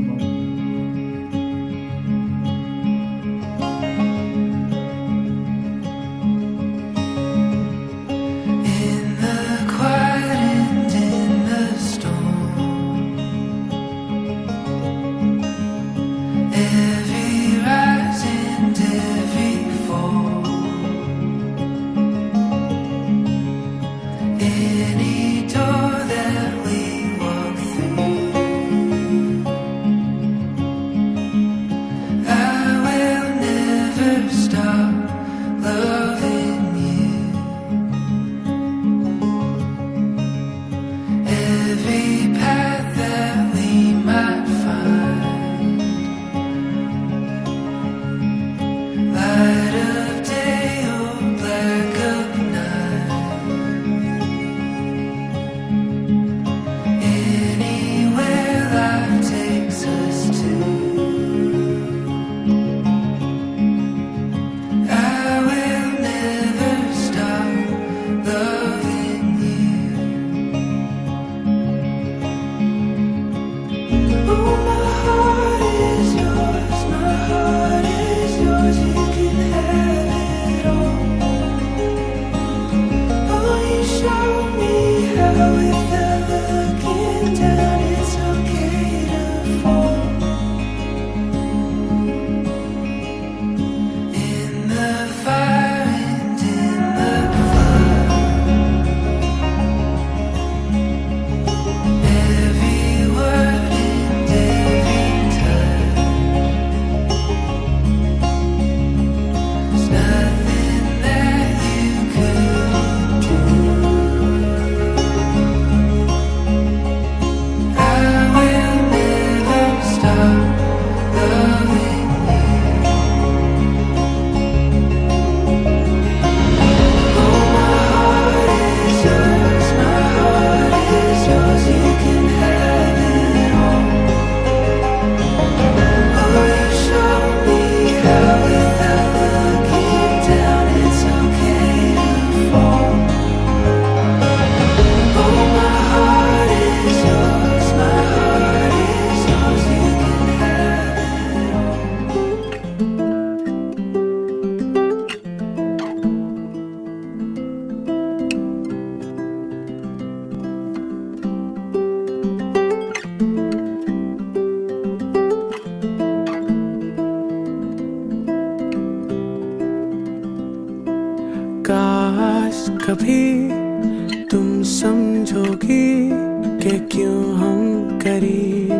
कि क्यों हम करीब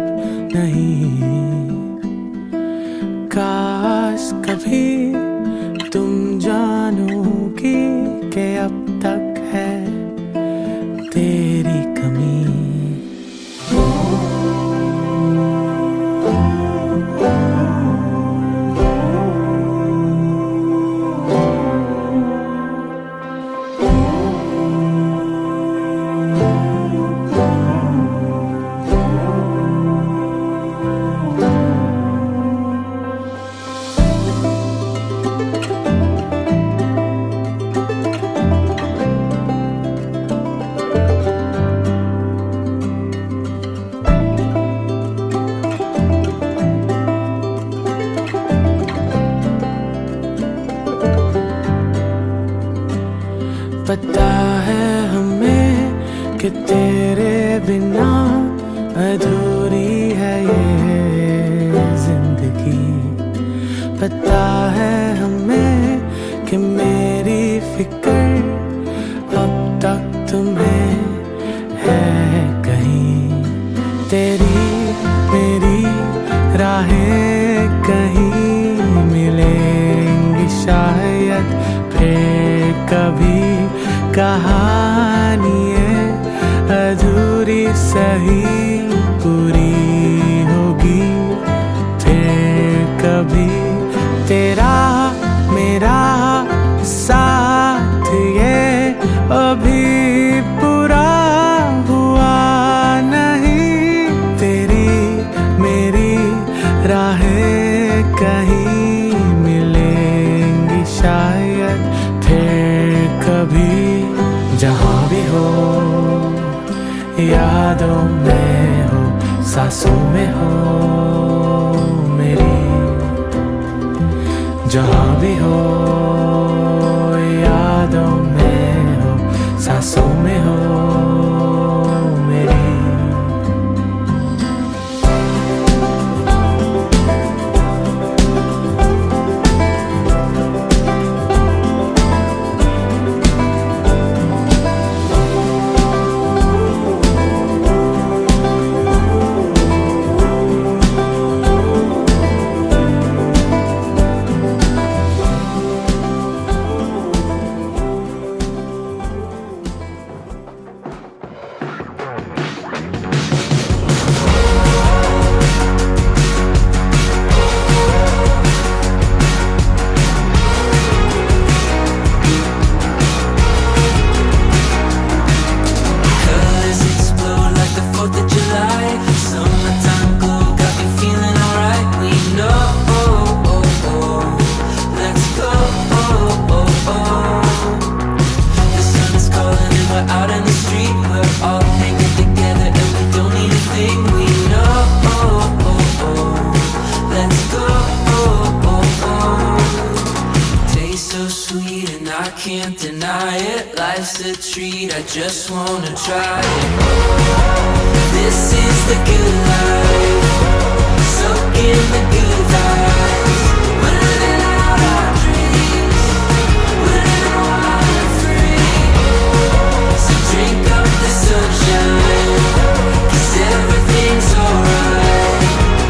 नहीं। काश कभी तुम जानोगी कि अब तक है तेरी कमी। पता है हमें कि तेरे बिना अधूरी है ये जिंदगी। पता है हमें कि मेरी फिक्र अब तक तुम्हें है कहीं। तेरी मेरी राहें कहीं मिलेंगी शायद फिर कभी। कहानी है अधूरी सही पूरी होगी फिर कभी। तेरा मेरा साथ ये अभी पूरा हुआ नहीं। तेरी मेरी राहें कहीं मिलेंगी शायद फिर कभी। जहाँ भी हो यादों में हो सांसों में हो मेरी। जहाँ भी हो यादों में हो सांसों में हो मेरी। Can't deny it, life's a treat, I just wanna try it. This is the good life, soak in the good vibes. We're living out our dreams, we're living wild and free. So drink up the sunshine, 'cause everything's alright.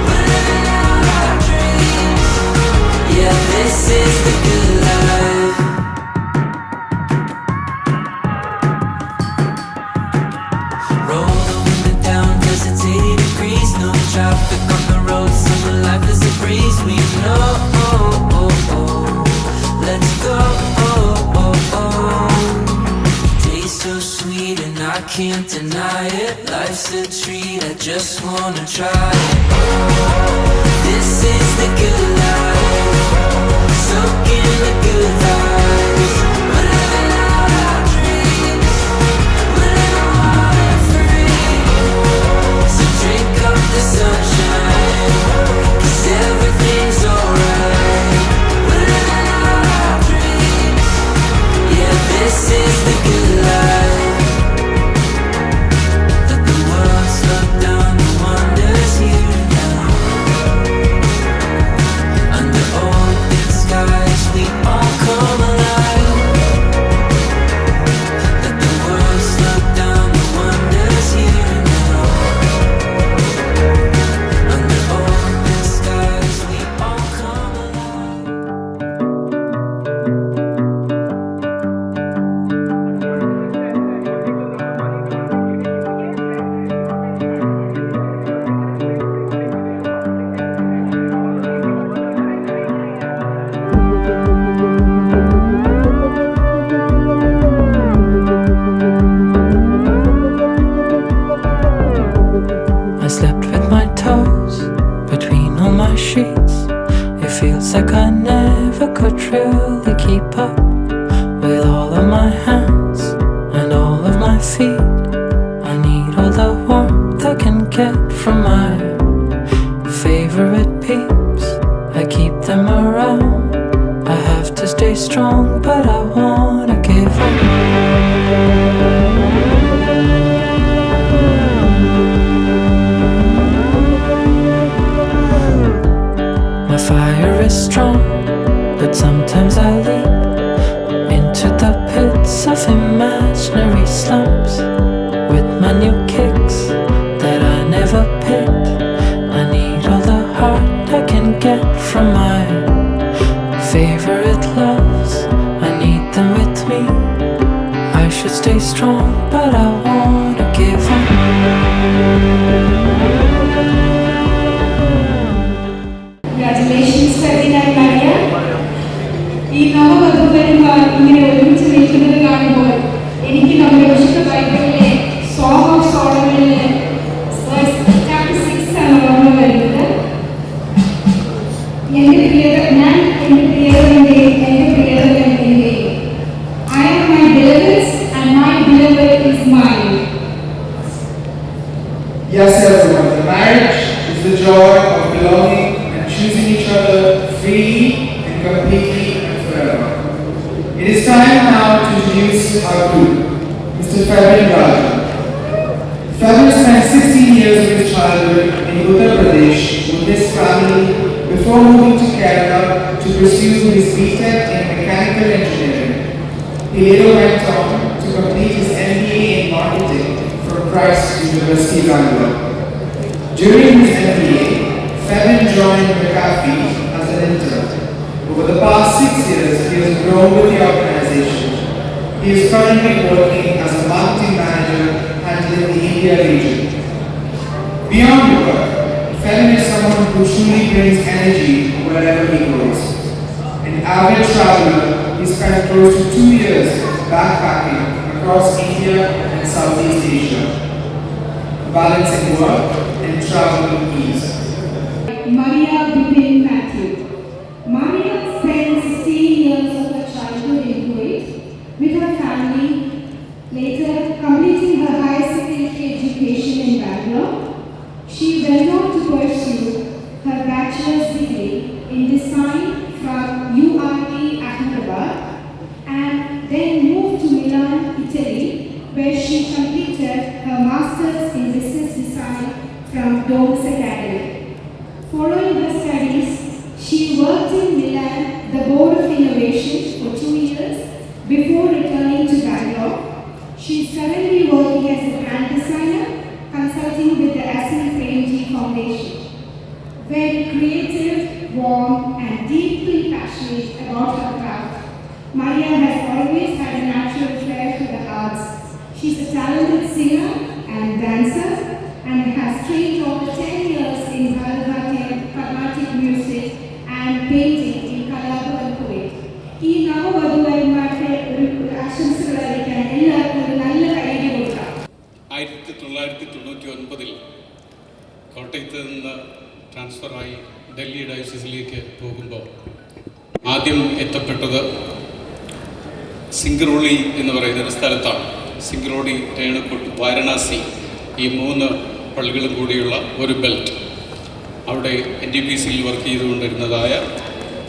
We're living out our dreams, yeah, this is the good life. Traffic on the road, summer life is a breeze. We know, let's go. Tastes so sweet and I can't deny it. Life's a treat, I just wanna try it. This is the good life, soak in the good vibes. We're living out our dreams, we're living wild and free. So drink up the sunshine, 'cause everything's alright. We're living out our dreams, yeah, this is the good life. Let the world slow down, the wonders here now. Under open skies we all come get from my favorite peeps. I keep them around. I have to stay strong, but I wanna give up. My fire is strong, but sometimes I leap into the pits of imaginary slumps with my new kicks that I never picked. I need all the heart I can get from my favorite loves. I need them with me. I should stay strong, but I wanna give up. Congratulations, Ferdinand Maria. ഈ നവവധൂവരന്മാർ ഇങ്ങനെ ഒരുമിച്ച് നിൽക്കുന്നത് കാണുമ്പോൾ എനിക്ക് നമ്മുടെ വിശുദ്ധ ബൈബിളിലെ song of സോളമനിലെ chapter 6 ആണ് ഓർമ്മ വരുന്നത്. എൻ്റെ പ്രിയതമൻ്റെയും എൻ്റെ പ്രിയതമൻ്റെയും I am my beloved's and my beloved is mine. Yes, everyone, the marriage is the joy of belonging and choosing each other freely and completely and forever. It is time now to introduce our group, Mr. Fabian Rajan. Fabian spent 16 years of his childhood in Uttar Pradesh with his family before moving to Kerala to pursue his BTech in mechanical engineering. He later went on to complete his MBA in marketing from Christ University, Bangalore. During his MBA, Fabian joined McAfee as an intern. Over the past 6 years, he has grown with the organization. He is currently working as a marketing manager handling the India region. Beyond work, Fabian is someone who truly brings energy wherever he goes. An avid traveler, he spent close to 2 years backpacking across India and Southeast Asia, balancing work and travel with ease. Maria Bipin Matthew. Maria spent 16 years of her childhood in Kuwait with her family, later completing her higher secondary education in Bangalore. She went on to pursue her bachelor's degree in design from URT Ahmedabad and then moved to Milan, Italy, where she completed her master's in business design from Domes Academy. Following her studies, she worked in Milan, the Board of Innovation, for 2 years before returning to Bangalore. She is currently working as a brand designer, consulting with the Ascent Premji Foundation. Very creative, warm, and deeply passionate about her craft, Maria has always had a natural flair for the arts. She's a talented singer and dancer and has trained over 10 years in Bharatanatyam, Carnatic music, and painting in Colaba, Kuwait. ഈ നവവധൂവരന്മാരുടെ ഒരു ആശംസകളായിരിക്കാൻ എല്ലാവർക്കും ഒരു നല്ല കൈയ്യടി കൊടുക്കാം. 1999 കോട്ടയത്ത് നിന്ന് ട്രാൻസ്ഫറായി ഡൽഹി ഡയസിസിലേക്ക് പോകുമ്പോൾ ആദ്യം എത്തപ്പെട്ടത് സിംഗ്രോളി എന്ന് പറയുന്നൊരു സ്ഥലത്താണ്. സിംഗ്രോളി, രേണുകൂട്ട്, വാരണാസി, ഈ 3 പള്ളികളും കൂടിയുള്ള ഒരു ബെൽറ്റ്. അവിടെ NTPCയിൽ വർക്ക് ചെയ്തുകൊണ്ടിരുന്നതായ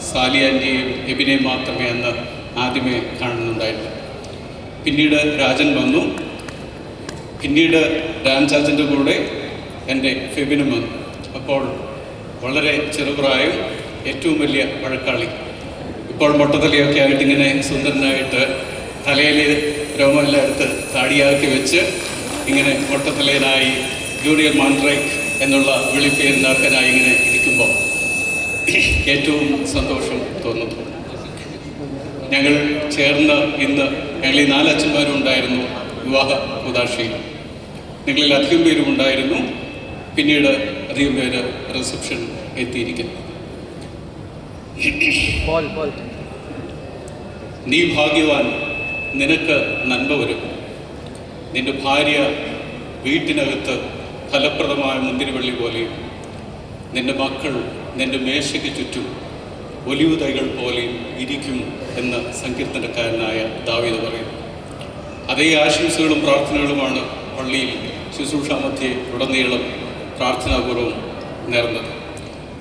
സാലി ആൻറ്റിയെയും എബിനെയും മാത്രമേ അന്ന് ആദ്യമേ കാണുന്നുണ്ടായിരുന്നു. പിന്നീട് രാജൻ വന്നു. പിന്നീട് രാംചാച്ചൻ്റെ കൂടെ എൻ്റെ ഫെബിനും വന്നു. അപ്പോൾ വളരെ ചെറുപ്രായം, ഏറ്റവും വലിയ വഴക്കാളി. ഇപ്പോൾ മൊട്ടത്തലയൊക്കെ ആയിട്ട് ഇങ്ങനെ സുന്ദരനായിട്ട് തലയിൽ രോമെല്ലാം എടുത്ത് താടിയാക്കി വെച്ച് ഇങ്ങനെ മൊട്ടത്തലയനായി ജൂനിയർ മാൻഡ്രേക്ക് എന്നുള്ള വിളിപ്പേരിന് അർഹനായി ഇങ്ങനെ ഇരിക്കുമ്പോൾ ഏറ്റവും സന്തോഷം തോന്നുന്നു. ഞങ്ങൾ ചേർന്ന് ഇന്ന് ഞങ്ങൾ ഈ 4 അച്ഛന്മാരും ഉണ്ടായിരുന്നു വിവാഹ കൂദാശയിൽ. നിങ്ങളിൽ അധികം പേരും ഉണ്ടായിരുന്നു. പിന്നീട് അധികം പേര് റിസപ്ഷൻ എത്തിയിരിക്കുന്നു. നീ ഭാഗ്യവാൻ, നിനക്ക് നന്മ വരും. നിന്റെ ഭാര്യ വീട്ടിനകത്ത് ഫലപ്രദമായ മുന്തിരിവള്ളി പോലെയും നിന്റെ മക്കൾ നിന്റെ മേശയ്ക്ക് ചുറ്റും ഒലിവ് തൈകൾ പോലെയും ഇരിക്കും എന്ന് സങ്കീർത്തനക്കാരനായ ദാവീദ് പറയുന്നു. അതേ ആശംസകളും പ്രാർത്ഥനകളുമാണ് പള്ളിയിൽ ശുശ്രൂഷാമധ്യേ ഉടനീളം പ്രാർത്ഥനാപൂർവ്വം നേർന്നത്.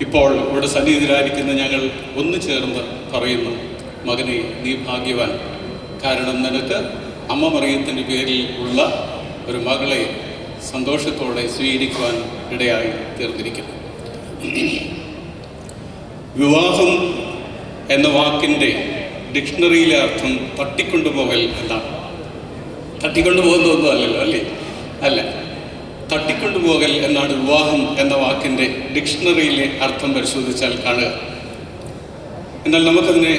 ഇപ്പോൾ ഇവിടെ സന്നിഹിതരായിരിക്കുന്ന ഞങ്ങൾ ഒന്നു ചേർന്ന് പറയുന്നു, മകനെ നീ ഭാഗ്യവാൻ. കാരണം നിനക്ക് അമ്മ മറിയത്തിൻ്റെ പേരിൽ ഉള്ള ഒരു മകളെ സന്തോഷത്തോടെ സ്വീകരിക്കുവാൻ ഇടയായി തീർന്നിരിക്കുന്നു. വിവാഹം എന്ന വാക്കിൻ്റെ ഡിക്ഷണറിയിലെ അർത്ഥം തട്ടിക്കൊണ്ടുപോകൽ എന്നാണ്. തട്ടിക്കൊണ്ടുപോകുന്നതൊന്നും അല്ലല്ലോ, അല്ലേ? അല്ല, തട്ടിക്കൊണ്ടുപോകൽ എന്നാണ് വിവാഹം എന്ന വാക്കിൻ്റെ ഡിക്ഷണറിയിലെ അർത്ഥം പരിശോധിച്ചാൽ കാണുക. എന്നാൽ നമുക്കതിനെ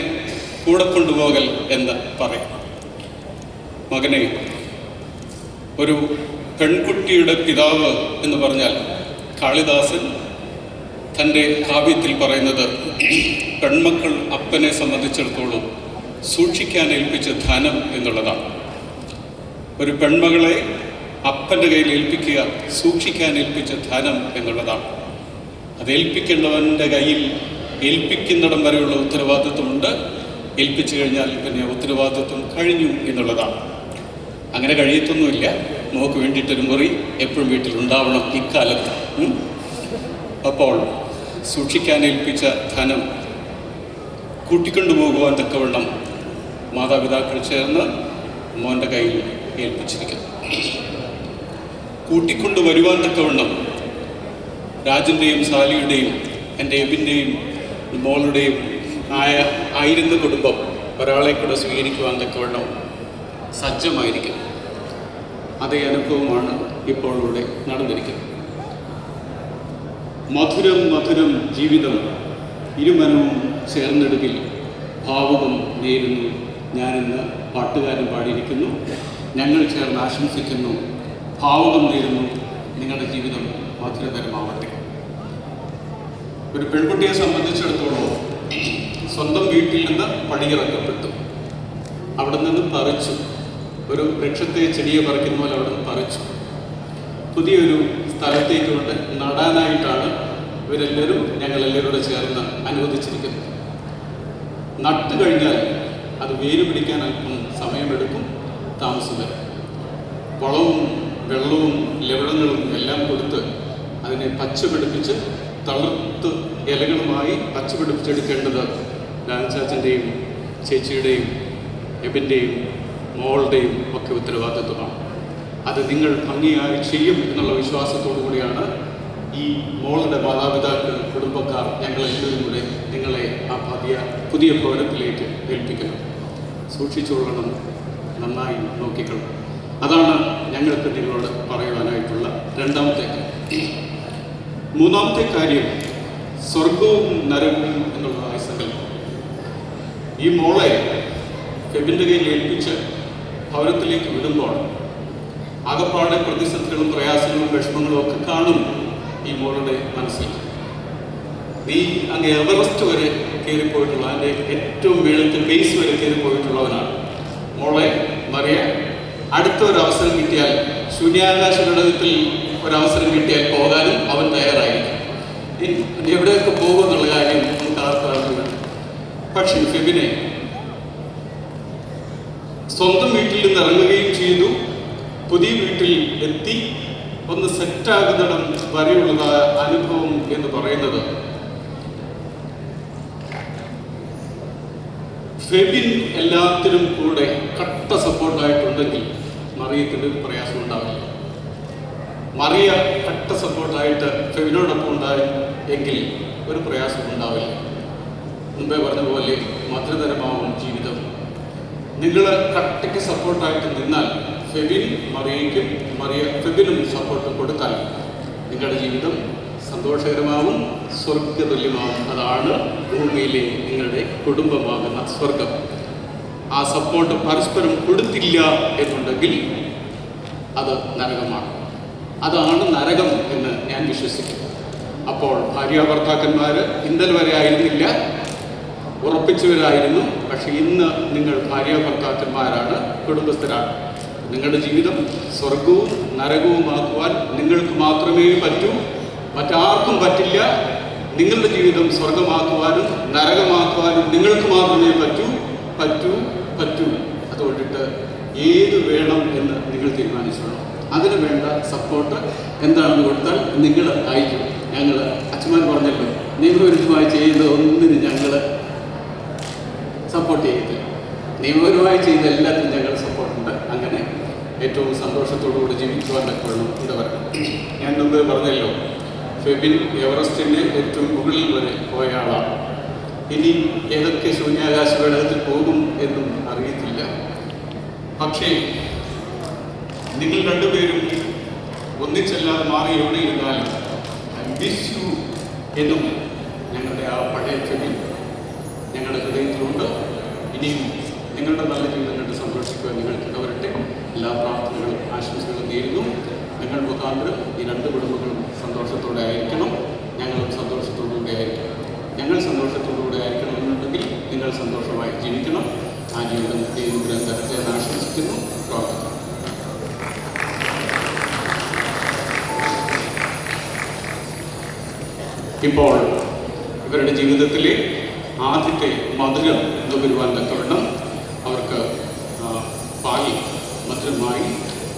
കൂടെ കൊണ്ടുപോകൽ എന്ന് പറയാം. മകനെ, ഒരു പെൺകുട്ടിയുടെ പിതാവ് എന്ന് പറഞ്ഞാൽ കാളിദാസൻ തൻ്റെ കാവ്യത്തിൽ പറയുന്നത് പെൺമക്കൾ അപ്പനെ സംബന്ധിച്ചിടത്തോളം സൂക്ഷിക്കാൻ ഏൽപ്പിച്ച ധനം എന്നുള്ളതാണ്. ഒരു പെൺമകളെ അപ്പൻ്റെ കയ്യിൽ ഏൽപ്പിക്കുക സൂക്ഷിക്കാൻ ഏൽപ്പിച്ച ധനം എന്നുള്ളതാണ്. അത് ഏൽപ്പിക്കേണ്ടവൻ്റെ കയ്യിൽ ഏൽപ്പിക്കുന്നിടം വരെയുള്ള ഉത്തരവാദിത്വമുണ്ട്. ഏൽപ്പിച്ചു കഴിഞ്ഞാൽ പിന്നെ ഉത്തരവാദിത്വം കഴിഞ്ഞു എന്നുള്ളതാണ്. അങ്ങനെ കഴിയത്തൊന്നുമില്ല. നമുക്ക് വേണ്ടിയിട്ടൊരു മുറി എപ്പോഴും വീട്ടിലുണ്ടാവണം ഇക്കാലത്ത്. അപ്പോൾ സൂക്ഷിക്കാൻ ഏൽപ്പിച്ച ധനം കൂട്ടിക്കൊണ്ടുപോകുവാൻ തക്കവണ്ണം മാതാപിതാക്കൾ ചേർന്ന് മോൻ്റെ കയ്യിൽ ഏൽപ്പിച്ചിരിക്കുന്നു. കൂട്ടിക്കൊണ്ടു വരുവാൻ തക്കവണ്ണം രാജൻ്റെയും സാലിയുടെയും എൻ്റെ എബിൻ്റെയും മോളുടെയും ആയിരുന്ന കുടുംബം ഒരാളെ കൂടെ സ്വീകരിക്കുവാൻ തക്കവണ്ണം സജ്ജമായിരിക്കുന്നു. അതേ അനുഭവമാണ് ഇപ്പോൾ ഇവിടെ നടന്നിരിക്കുന്നത്. മധുരം മധുരം ജീവിതം ഇരുമനവും ചേർന്നെടുക്കിൽ ഭാവുകം നേരുന്നു ഞാനെന്ന് പാട്ടുകാരൻ പാടിയിരിക്കുന്നു. ഞങ്ങൾ ചേർന്ന് ആശംസിക്കുന്നു. ഭാവുകം നേരുന്നു, നിങ്ങളുടെ ജീവിതം മധുരതരമാവട്ടെ. ഒരു പെൺകുട്ടിയെ സംബന്ധിച്ചിടത്തോളം സ്വന്തം വീട്ടിൽ നിന്ന് പടിയിറക്കപ്പെട്ടു. അവിടെ നിന്ന് പറിച്ചു. ഒരു വൃക്ഷത്തെ ചെടിയെ പറിക്കുന്ന പോലെ അവിടെ നിന്ന് പറിച്ചു. പുതിയൊരു സ്ഥലത്തേക്ക് കൊണ്ട് നടാനായിട്ടാണ് ഇവരെല്ലാവരും ഞങ്ങളെല്ലാവരും ചേർന്ന് അനുവദിച്ചിരിക്കുന്നത്. നട്ടു കഴിഞ്ഞാൽ അത് വേര് പിടിക്കാൻ അല്പം സമയമെടുക്കും, താമസം വരും. വളവും വെള്ളവും ലവണങ്ങളും എല്ലാം കൊടുത്ത് അതിനെ പച്ച പിടിപ്പിച്ച് തളുത്ത് ഇലകളുമായി പച്ച പിടിപ്പിച്ചെടുക്കേണ്ടത് രാജാച്ചൻ്റെയും ചേച്ചിയുടെയും എബിൻ്റെയും മോളുടെയും ഒക്കെ ഉത്തരവാദിത്വമാണ്. അത് നിങ്ങൾ ഭംഗിയായി ചെയ്യും എന്നുള്ള വിശ്വാസത്തോടു കൂടിയാണ് ഈ മോളുടെ മാതാപിതാക്കൾ, കുടുംബക്കാർ, ഞങ്ങളെല്ലാവരും കൂടെ നിങ്ങളെ ആ പുതിയ ഭവനത്തിലേക്ക് ഏൽപ്പിക്കുന്നത്. സൂക്ഷിച്ചുകൊള്ളണം, നന്നായി നോക്കിക്കൊള്ളണം. അതാണ് ഞങ്ങൾക്ക് നിങ്ങളോട് പറയുവാനായിട്ടുള്ള രണ്ടാമത്തെ കാര്യം. മൂന്നാമത്തെ കാര്യം സ്വർഗവും നരകവും എന്നുള്ളതായ സങ്കല്പം. ഈ മോളെ ഫെബിൻ്റെ കയ്യിൽ ഏൽപ്പിച്ച് ഭവനത്തിലേക്ക് വിടുമ്പോൾ ആകപ്പാടെ പ്രതിസന്ധികളും പ്രയാസങ്ങളും വിഷമങ്ങളും ഒക്കെ കാണും ഈ മോളുടെ മനസ്സിൽ. നീ അങ്ങ് എവറസ്റ്റ് വരെ കയറിപ്പോയിട്ടുള്ള, അതിൻ്റെ ഏറ്റവും വീഴത്തെ ബേസ് വരെ കയറിപ്പോയിട്ടുള്ളവനാണ്. മോളെ മറിയ, അടുത്ത ഒരവസരം കിട്ടിയാൽ, ശൂന്യാകാശ ഘടകത്തിൽ ഒരവസരം കിട്ടിയാൽ പോകാനും അവൻ തയ്യാറായിരിക്കും. എവിടെയൊക്കെ പോകുമെന്നുള്ള കാര്യം നമുക്ക് ആർക്കറിയില്ല. പക്ഷേ ഫെബിനെ സ്വന്തം വീട്ടിൽ നിന്ന് ഇറങ്ങുകയും ചെയ്തു. പുതിയ വീട്ടിൽ എത്തി ഒന്ന് സെറ്റാകുന്നിടം വരെയുള്ള അനുഭവം എന്ന് പറയുന്നത് ഫെബിൻ എല്ലാത്തിനും കൂടെ കട്ട സപ്പോർട്ടായിട്ടുണ്ടെങ്കിൽ മറിയത്തിന് പ്രയാസം ഉണ്ടാവില്ല. മറിയ കട്ട സപ്പോർട്ടായിട്ട് ഫെബിനോടൊപ്പം ഉണ്ടായി എങ്കിൽ ഒരു പ്രയാസം ഉണ്ടാവില്ല. മുമ്പേ പറഞ്ഞ പോലെ മധുരതരമാവും ജീവിതം. നിങ്ങൾ കട്ടയ്ക്ക് സപ്പോർട്ടായിട്ട് നിന്നാൽ ഫെബിൻ മറിയയ്ക്കും, മറിയ ഫെബിനും സപ്പോർട്ട് കൊടുത്താൽ നിങ്ങളുടെ ജീവിതം സന്തോഷകരമാവും, സ്വർഗതുല്യമാവും. അതാണ് ഭൂമിയിലെ നിങ്ങളുടെ കുടുംബമാകുന്ന സ്വർഗം. ആ സപ്പോർട്ട് പരസ്പരം കൊടുത്തില്ല എന്നുണ്ടെങ്കിൽ അത് നരകമാണ്. അതാണ് നരകം എന്ന് ഞാൻ വിശ്വസിക്കുന്നു. അപ്പോൾ ഭാര്യാഭർത്താക്കന്മാർ ഇന്നലെ വരെ ആയിരുന്നില്ല, ഉറപ്പിച്ചവരായിരുന്നു. പക്ഷെ ഇന്ന് നിങ്ങൾ ഭാര്യാഭർത്താക്കന്മാരാണ്, കുടുംബസ്ഥരാണ്. നിങ്ങളുടെ ജീവിതം സ്വർഗവും നരകവുമാക്കുവാൻ നിങ്ങൾക്ക് മാത്രമേ പറ്റൂ, മറ്റാർക്കും പറ്റില്ല. നിങ്ങളുടെ ജീവിതം സ്വർഗമാക്കുവാനും നരകമാക്കുവാനും നിങ്ങൾക്ക് മാത്രമേ പറ്റൂ. അതുകൊണ്ടിട്ട് ഏത് വേണം എന്ന് നിങ്ങൾ തീരുമാനിച്ചോളൂ. അതിന് വേണ്ട സപ്പോർട്ട് എന്താണെന്ന് കൊടുത്താൽ നിങ്ങൾ അയക്കും. ഞങ്ങൾ അച്ഛന്മാർ പറഞ്ഞല്ലോ, നിയമവിരുദ്ധമായി ചെയ്യുന്ന ഒന്നിന് ഞങ്ങൾ സപ്പോർട്ട് ചെയ്യത്തില്ല. നിയമപരമായി ചെയ്യുന്ന എല്ലാത്തിനും ഞങ്ങൾ സപ്പോർട്ടുണ്ട്. അങ്ങനെ ഏറ്റവും സന്തോഷത്തോടുകൂടി ജീവിക്കുവാൻ പറ്റുള്ളൂ ഇവിടെ വരണം. ഞാൻ മുമ്പ് പറഞ്ഞല്ലോ, ഫെബിൻ എവറസ്റ്റിൻ്റെ ഏറ്റവും മുകളിൽ വരെ പോയ ആളാണ്. ഇനി ഏതൊക്കെ ശൂന്യാകാശ വേടകത്തിൽ പോകും എന്നും അറിയത്തില്ല. പക്ഷേ നിങ്ങൾ രണ്ടുപേരും ഒന്നിച്ചല്ലാതെ മാറി എവിടെ ഇരുന്നാലും മിസ് യു എന്നും ഞങ്ങളുടെ ആ പഴയ ഫെബിൻ ഞങ്ങളുടെ ഹൃദയത്തിലുണ്ട്. ഇനിയും നിങ്ങളുടെ നല്ല ജീവിതം കണ്ട് സന്തോഷിക്കുവാൻ നിങ്ങൾക്ക് ഇടവരട്ടെ. എല്ലാ പ്രാർത്ഥനകളും ആശംസകളും നേരുന്നു. ഞങ്ങൾ മുഖാന്തരം ഈ രണ്ട് കുടുംബങ്ങളും സന്തോഷത്തോടെ ആയിരിക്കണം, ഞങ്ങളും സന്തോഷത്തോടുകൂടെ ആയിരിക്കണം. ഞങ്ങൾ സന്തോഷത്തോടുകൂടെ ആയിരിക്കണമെന്നുണ്ടെങ്കിൽ നിങ്ങൾ സന്തോഷമായി ജീവിക്കണം. ആ ജീവിതം ദൈവം തരട്ടെ എന്ന് ആശംസിക്കുന്നു, പ്രാർത്ഥിക്കുന്നു. ഇപ്പോൾ ഇവരുടെ ജീവിതത്തിലെ ആദ്യത്തെ മധുരം നുകരുവാൻ തക്കവണ്ണം അവർക്ക് പാലി മധുരമായി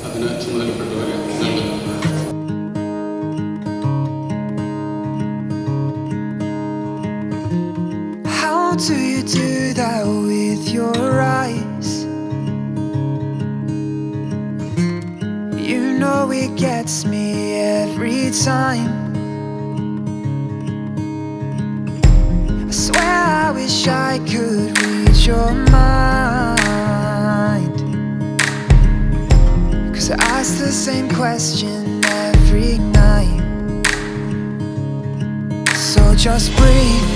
അതിന് ചുമതലപ്പെട്ടവരെ നൽകുന്നു. How do you do that with your eyes? You know it gets me every time. I swear I wish I could read your mind, 'cause I ask the same question every night. So just breathe.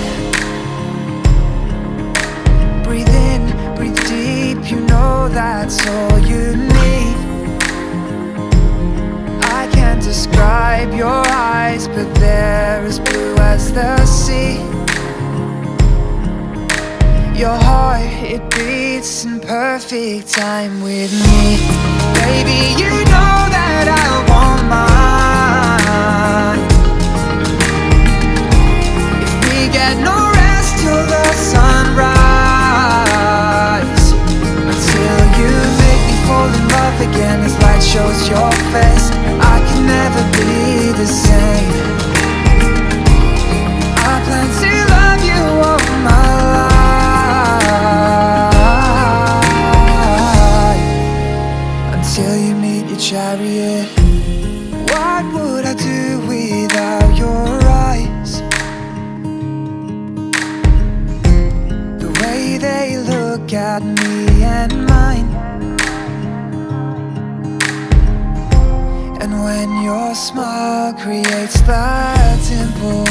Breathe in, breathe deep, you know that's all you need. I can't describe your eyes, but they're as blue as the sea. Your heart, it beats in perfect time with me. Baby, you know that I want mine. If we get no rest till the sunrise, until you make me fall in love again as light shows your face, I can never be the same. I plan to love you all my life, until you meet your chariot. What would I do without your eyes? The way they look at me and mine, and when your smile creates that dimple,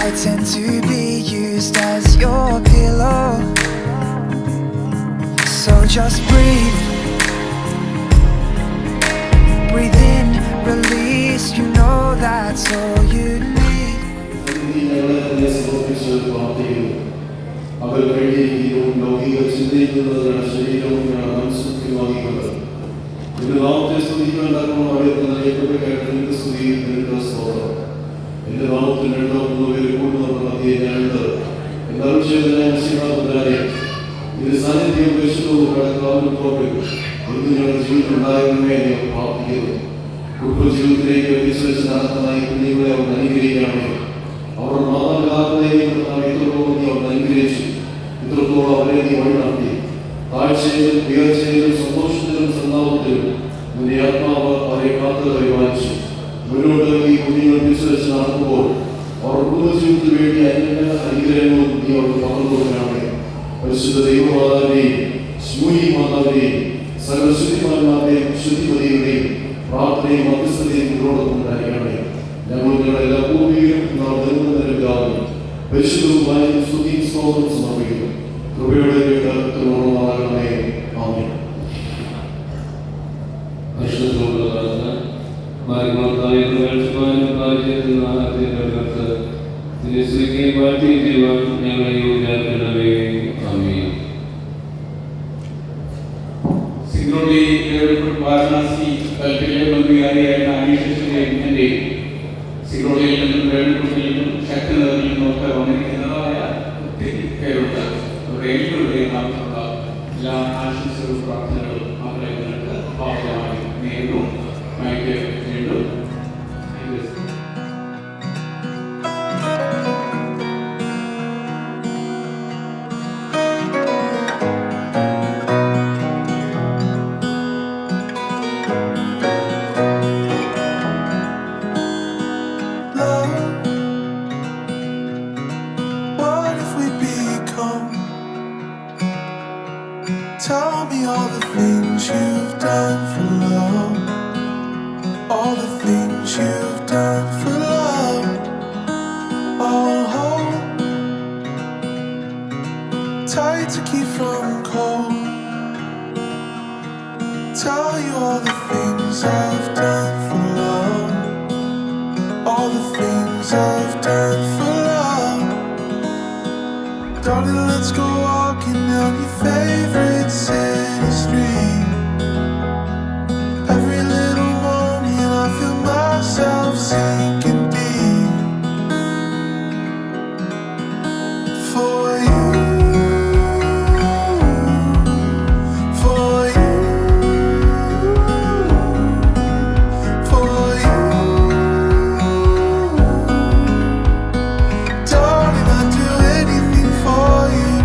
I tend to be used as your pillow. So just breathe. Breathe in, release, you know that's all you need. അവർ കഴിയുകയും ലൗകിക ചിന്തയിക്കുന്നതാണ് ശരീരവും മനസ്സുഖ്യമാകുന്നത്. ഇത് നാമത്തെ സ്തുതിക്കുന്നുണ്ടാക്കുമ്പോൾ അവിടെ നിന്റെ സ്തുതിയിൽ നിന്റെ സ്തോത്രം. എന്റെ നാമത്തിൽ രണ്ടോ മൂന്നോ പേര് കൂടുന്നവർ മധ്യേ ഞാനുണ്ട്. എന്നാലും ചെയ്തതിനെ ഇത് സാന്നിധ്യം പരിശുദ്ധവും കടക്കാവുന്ന എന്ന് ഞങ്ങളുടെ ജീവിതം ഉണ്ടായിരുന്നേ ഞാൻ പ്രാർത്ഥിക്കുന്നു. കുടുംബജീവിതത്തിലേക്ക് വിശ്വസിച്ച് നടത്തുന്നതായി കുഞ്ഞുങ്ങളെ അവർ അനുഗ്രഹിക്കണമേ. അവർ മാതാപിതാക്കളെയും ഇത്രത്തോളം നീ അവർ അനുഗ്രഹിച്ചു. ഇത്രത്തോളം അവരെ നീ വഴി നടത്തി. താഴ്ചയിലും ഉയർച്ചയിലും സന്തോഷത്തിലും സന്താപത്തിലും നിന്റെ ആത്മാവ് അവരെ കാത്തു പരിപാലിച്ചു. മുന്നോട്ട് ഈ കുഞ്ഞുങ്ങൾ വിശ്വസിച്ച് നടക്കുമ്പോൾ അവർ കുടുംബജീവിതത്തിന് വേണ്ടി അന്യ അനുഗ്രഹങ്ങളും നീ അവർക്ക് പകർന്നു കൊടുക്കണമേ. പരിശുദ്ധ ദൈവമാതാവിനെയും സ്മൂഹി മാതാവിനെയും സകല ശുദ്ധിമാന്മാരുടെയും ശുദ്ധിപതിയുടെയും പ്രാർത്ഥനയും മധ്യസ്ഥതയും ഇവരോടൊപ്പം ഉണ്ടായിരിക്കണമേ. ഞങ്ങളുടെ എല്ലാ പൂർവികരും നാം നൽകുന്നതിനാകും പരിശുദ്ധവുമായ സ്തുതിയും സ്തോത്രവും സമർപ്പിക്കുന്നു. കൃപയുടെ കേട്ടോണമാകണമേ. ആമേൻ. സിഗ്രോളി വാരണാസി കൽക്കലിലെ മന്ത്രിയായിരുന്ന അനീഷന്റെ സിഗ്രോളിയിൽ നിന്നും വേണക്കുട്ടിയിലും ശക്തി നഗറിൽ നിന്നൊക്കെ വന്നിരിക്കുന്നതായ ഒത്തിരി പേരുണ്ട്. അവരുടെ എല്ലാവരുടെയും നാമത്തിലുള്ള എല്ലാ ആശംസകളും പ്രാർത്ഥനകളും ചെയ്യുന്നു. മൈക്ക് വീണ്ടും tell me all the things you've done for love, all the things you've done for love. I'll hold tight to keep from cold. Tell you all the things I've done for love, all the things I've done for love. Darling, let's go walking down your favorite city street. Every little moment I feel myself sinking deep. For you, for you, for you. Darling, I'd do anything for you.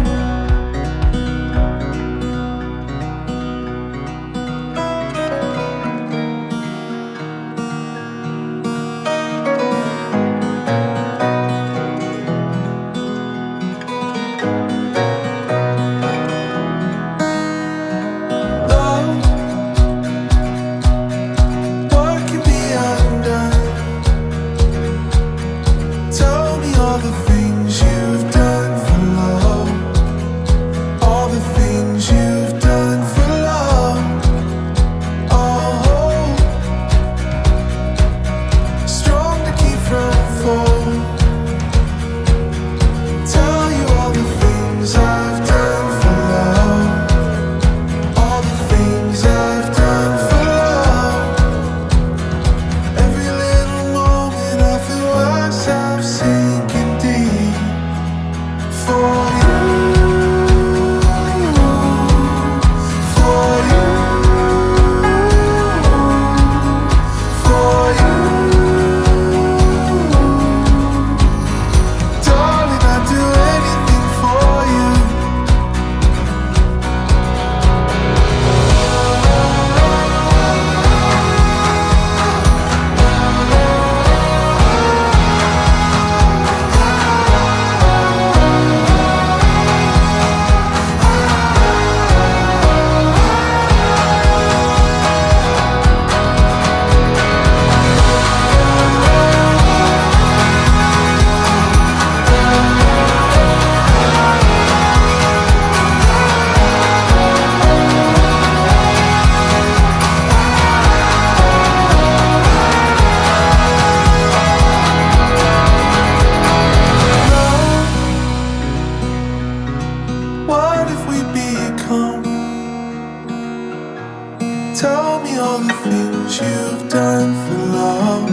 Tell me all the things you've done for love,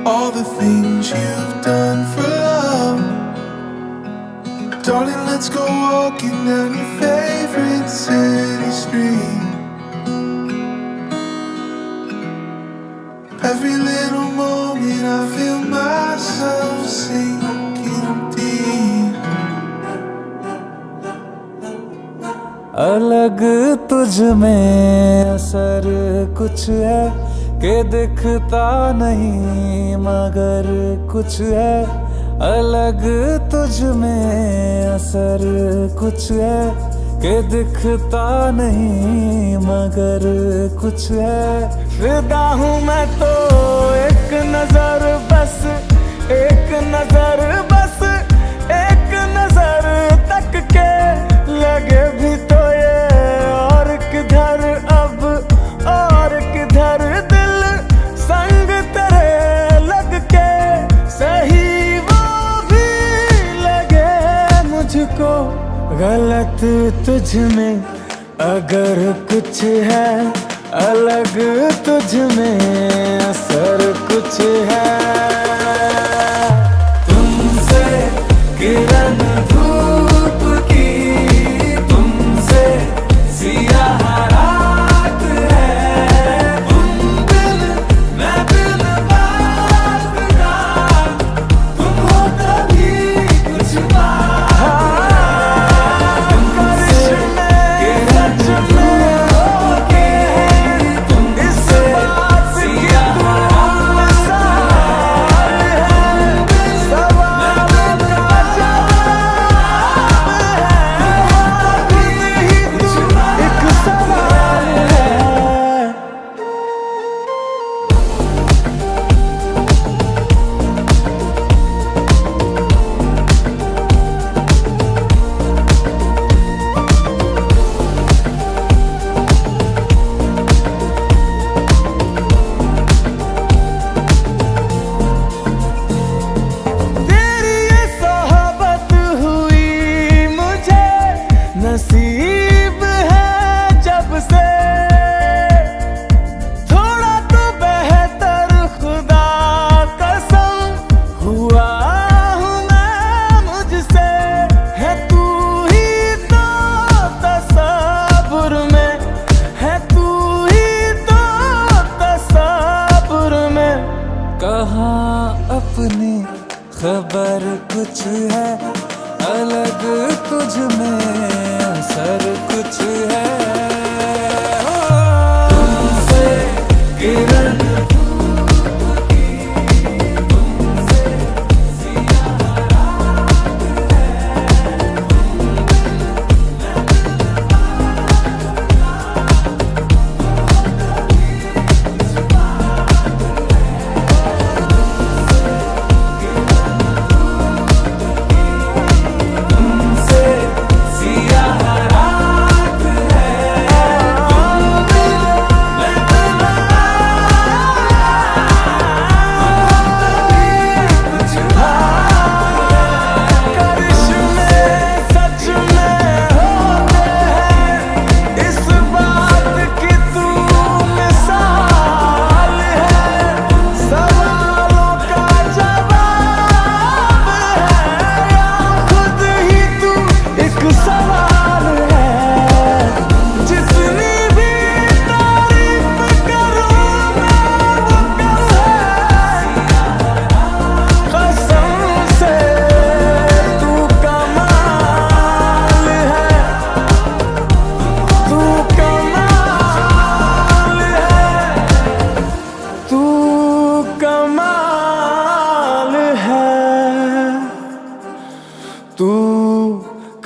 all the things you've done for love. Darling, let's go walking down your favorite city street. Every little moment I feel myself sinking deep. अलग तुझ में असर कुछ है कि दिखता नहीं मगर कुछ है। अलग तुझ में असर कुछ है कि दिखता नहीं मगर कुछ है। फिदा हूँ मैं तो एक नजर बस, एक नजर बस, एक नजर तक के लगे भी तो ये और किधर अब और किधर दिल संग तेरे लग के सही वो भी लगे मुझको। गलत तुझ में अगर कुछ है, अलग तुझ में असर कुछ है। तुमसे किरण धूप की, तुमसे सियाह रात है, खबर कुछ है अलग तुझ में असर कुछ है तुमसे किरण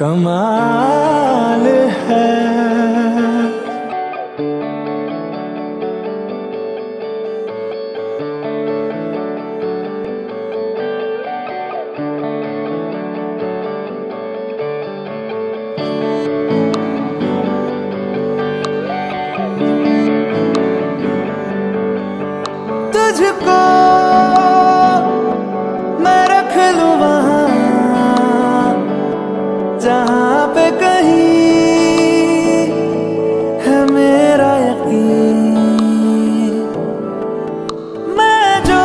कमाल है तुझको मैं रख लूं वहां जहां पे कहीं है मेरा यकीन मैं जो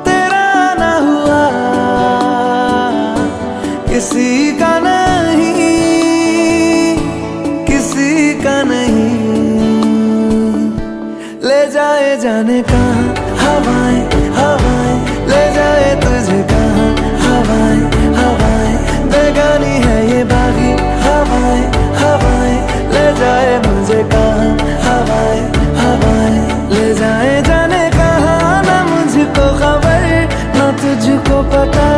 तेरा ना हुआ किसी का नहीं किसी का नहीं ले जाए जाने कहाँ हवाएं हवाएं ले जाए तुझे कहाँ हवाएं हवाएं बेगानी है ये बागी हवाएं हवाएं ले जाए मुझे कहाँ हवाएं हवाएं ले जाए जाने कहाँ ना मुझको खबर ना तुझको पता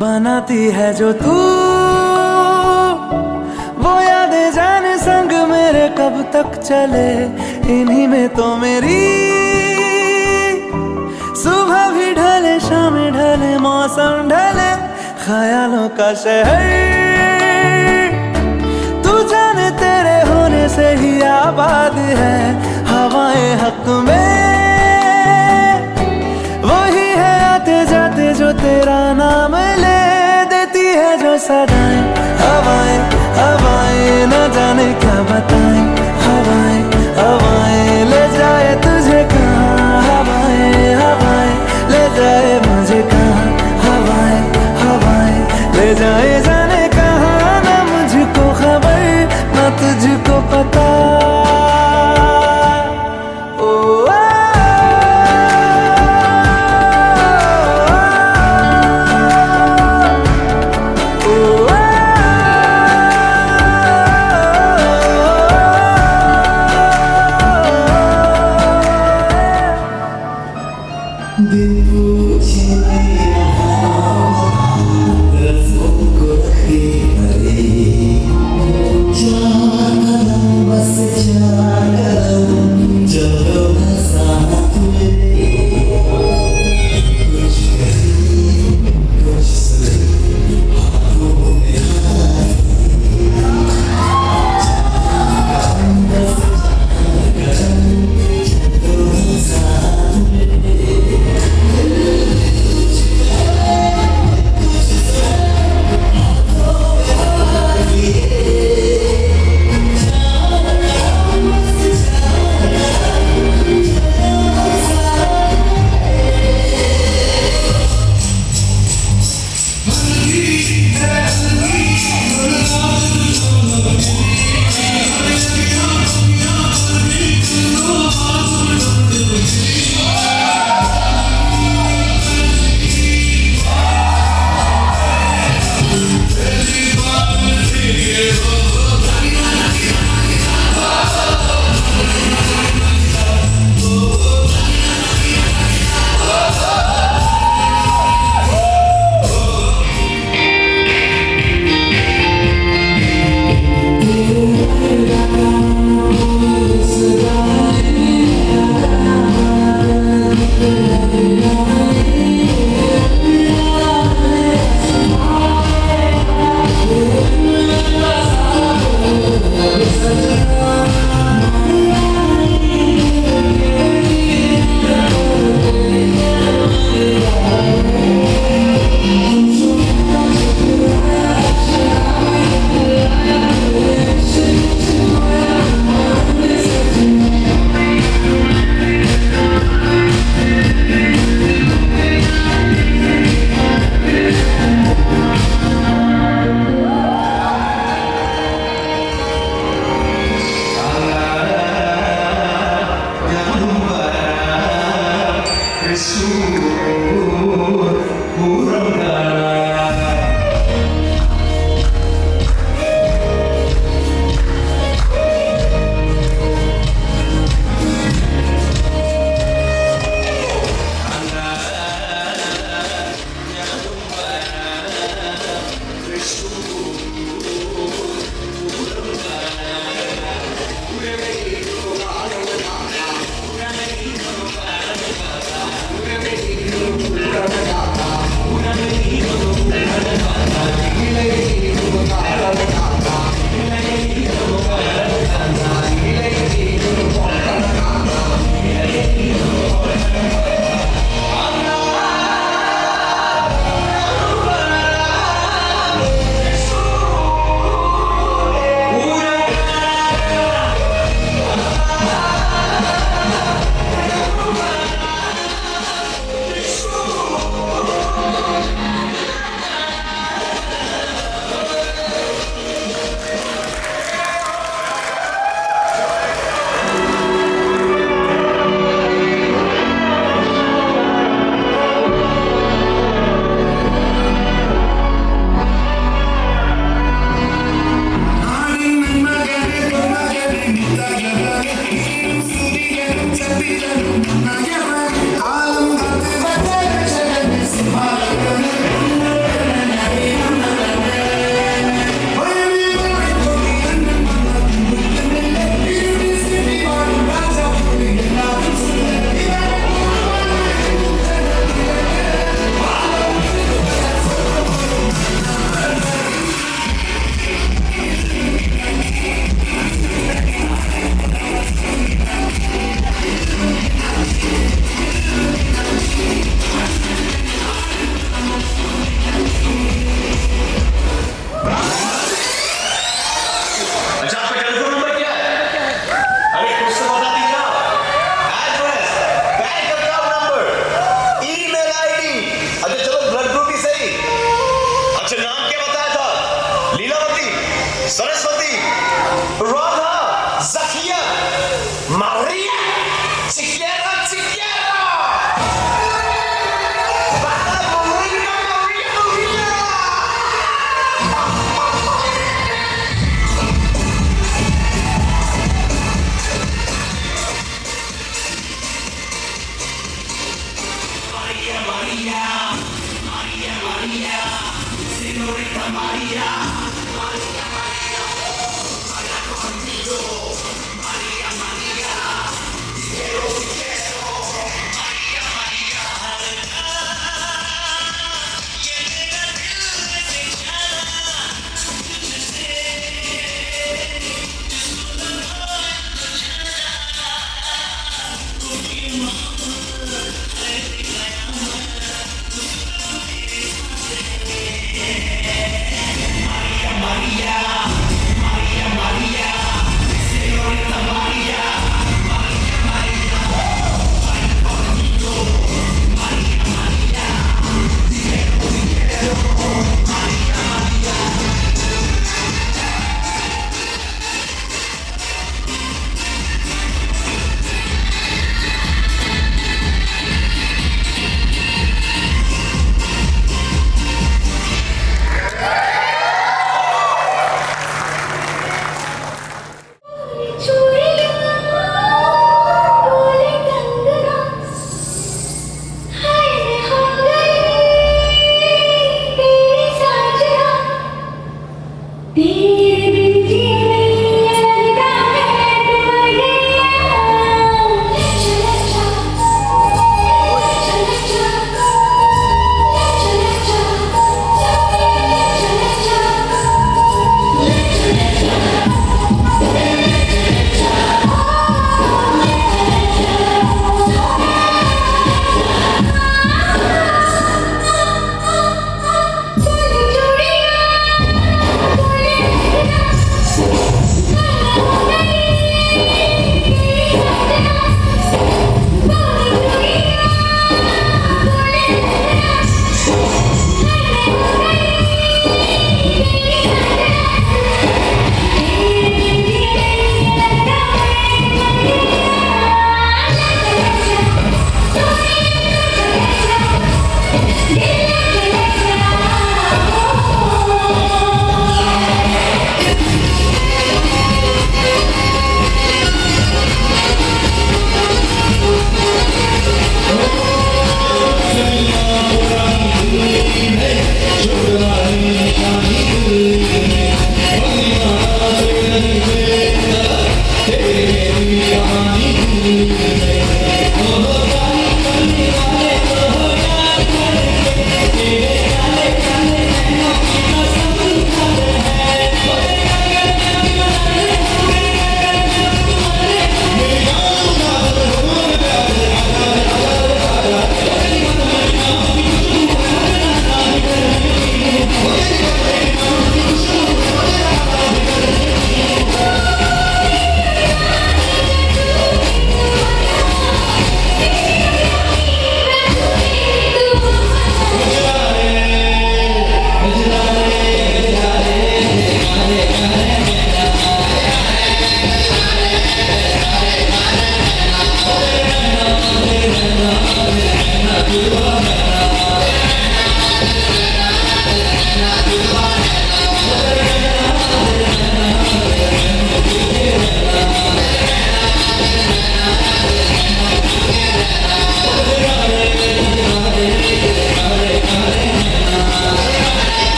बनाती है जो तू वो यादें जाने संग मेरे कब तक चले इन्हीं में तो मेरी सुबह भी ढले शाम ढले मौसम ढले ख्यालों का शहर तू जाने तेरे होने से ही आबाद है हवाएं हक में वही है आते जाते जो तेरा नाम ले देती है जो सदाएं हवाएं हवाएं न जाने क्या बताएं हवाएं हवाएं ले जाए तुझे कहाँ हवाएं हवाएं ले जाए मुझे कहाँ हवाएं हवाएं ले जाए जाने कहाँ ना मुझको खबर ना तुझको पता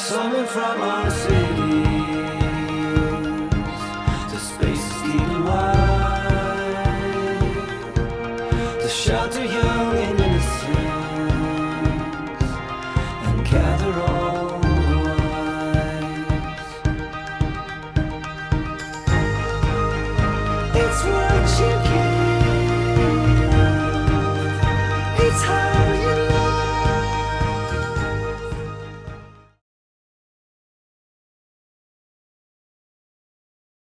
summer from our city.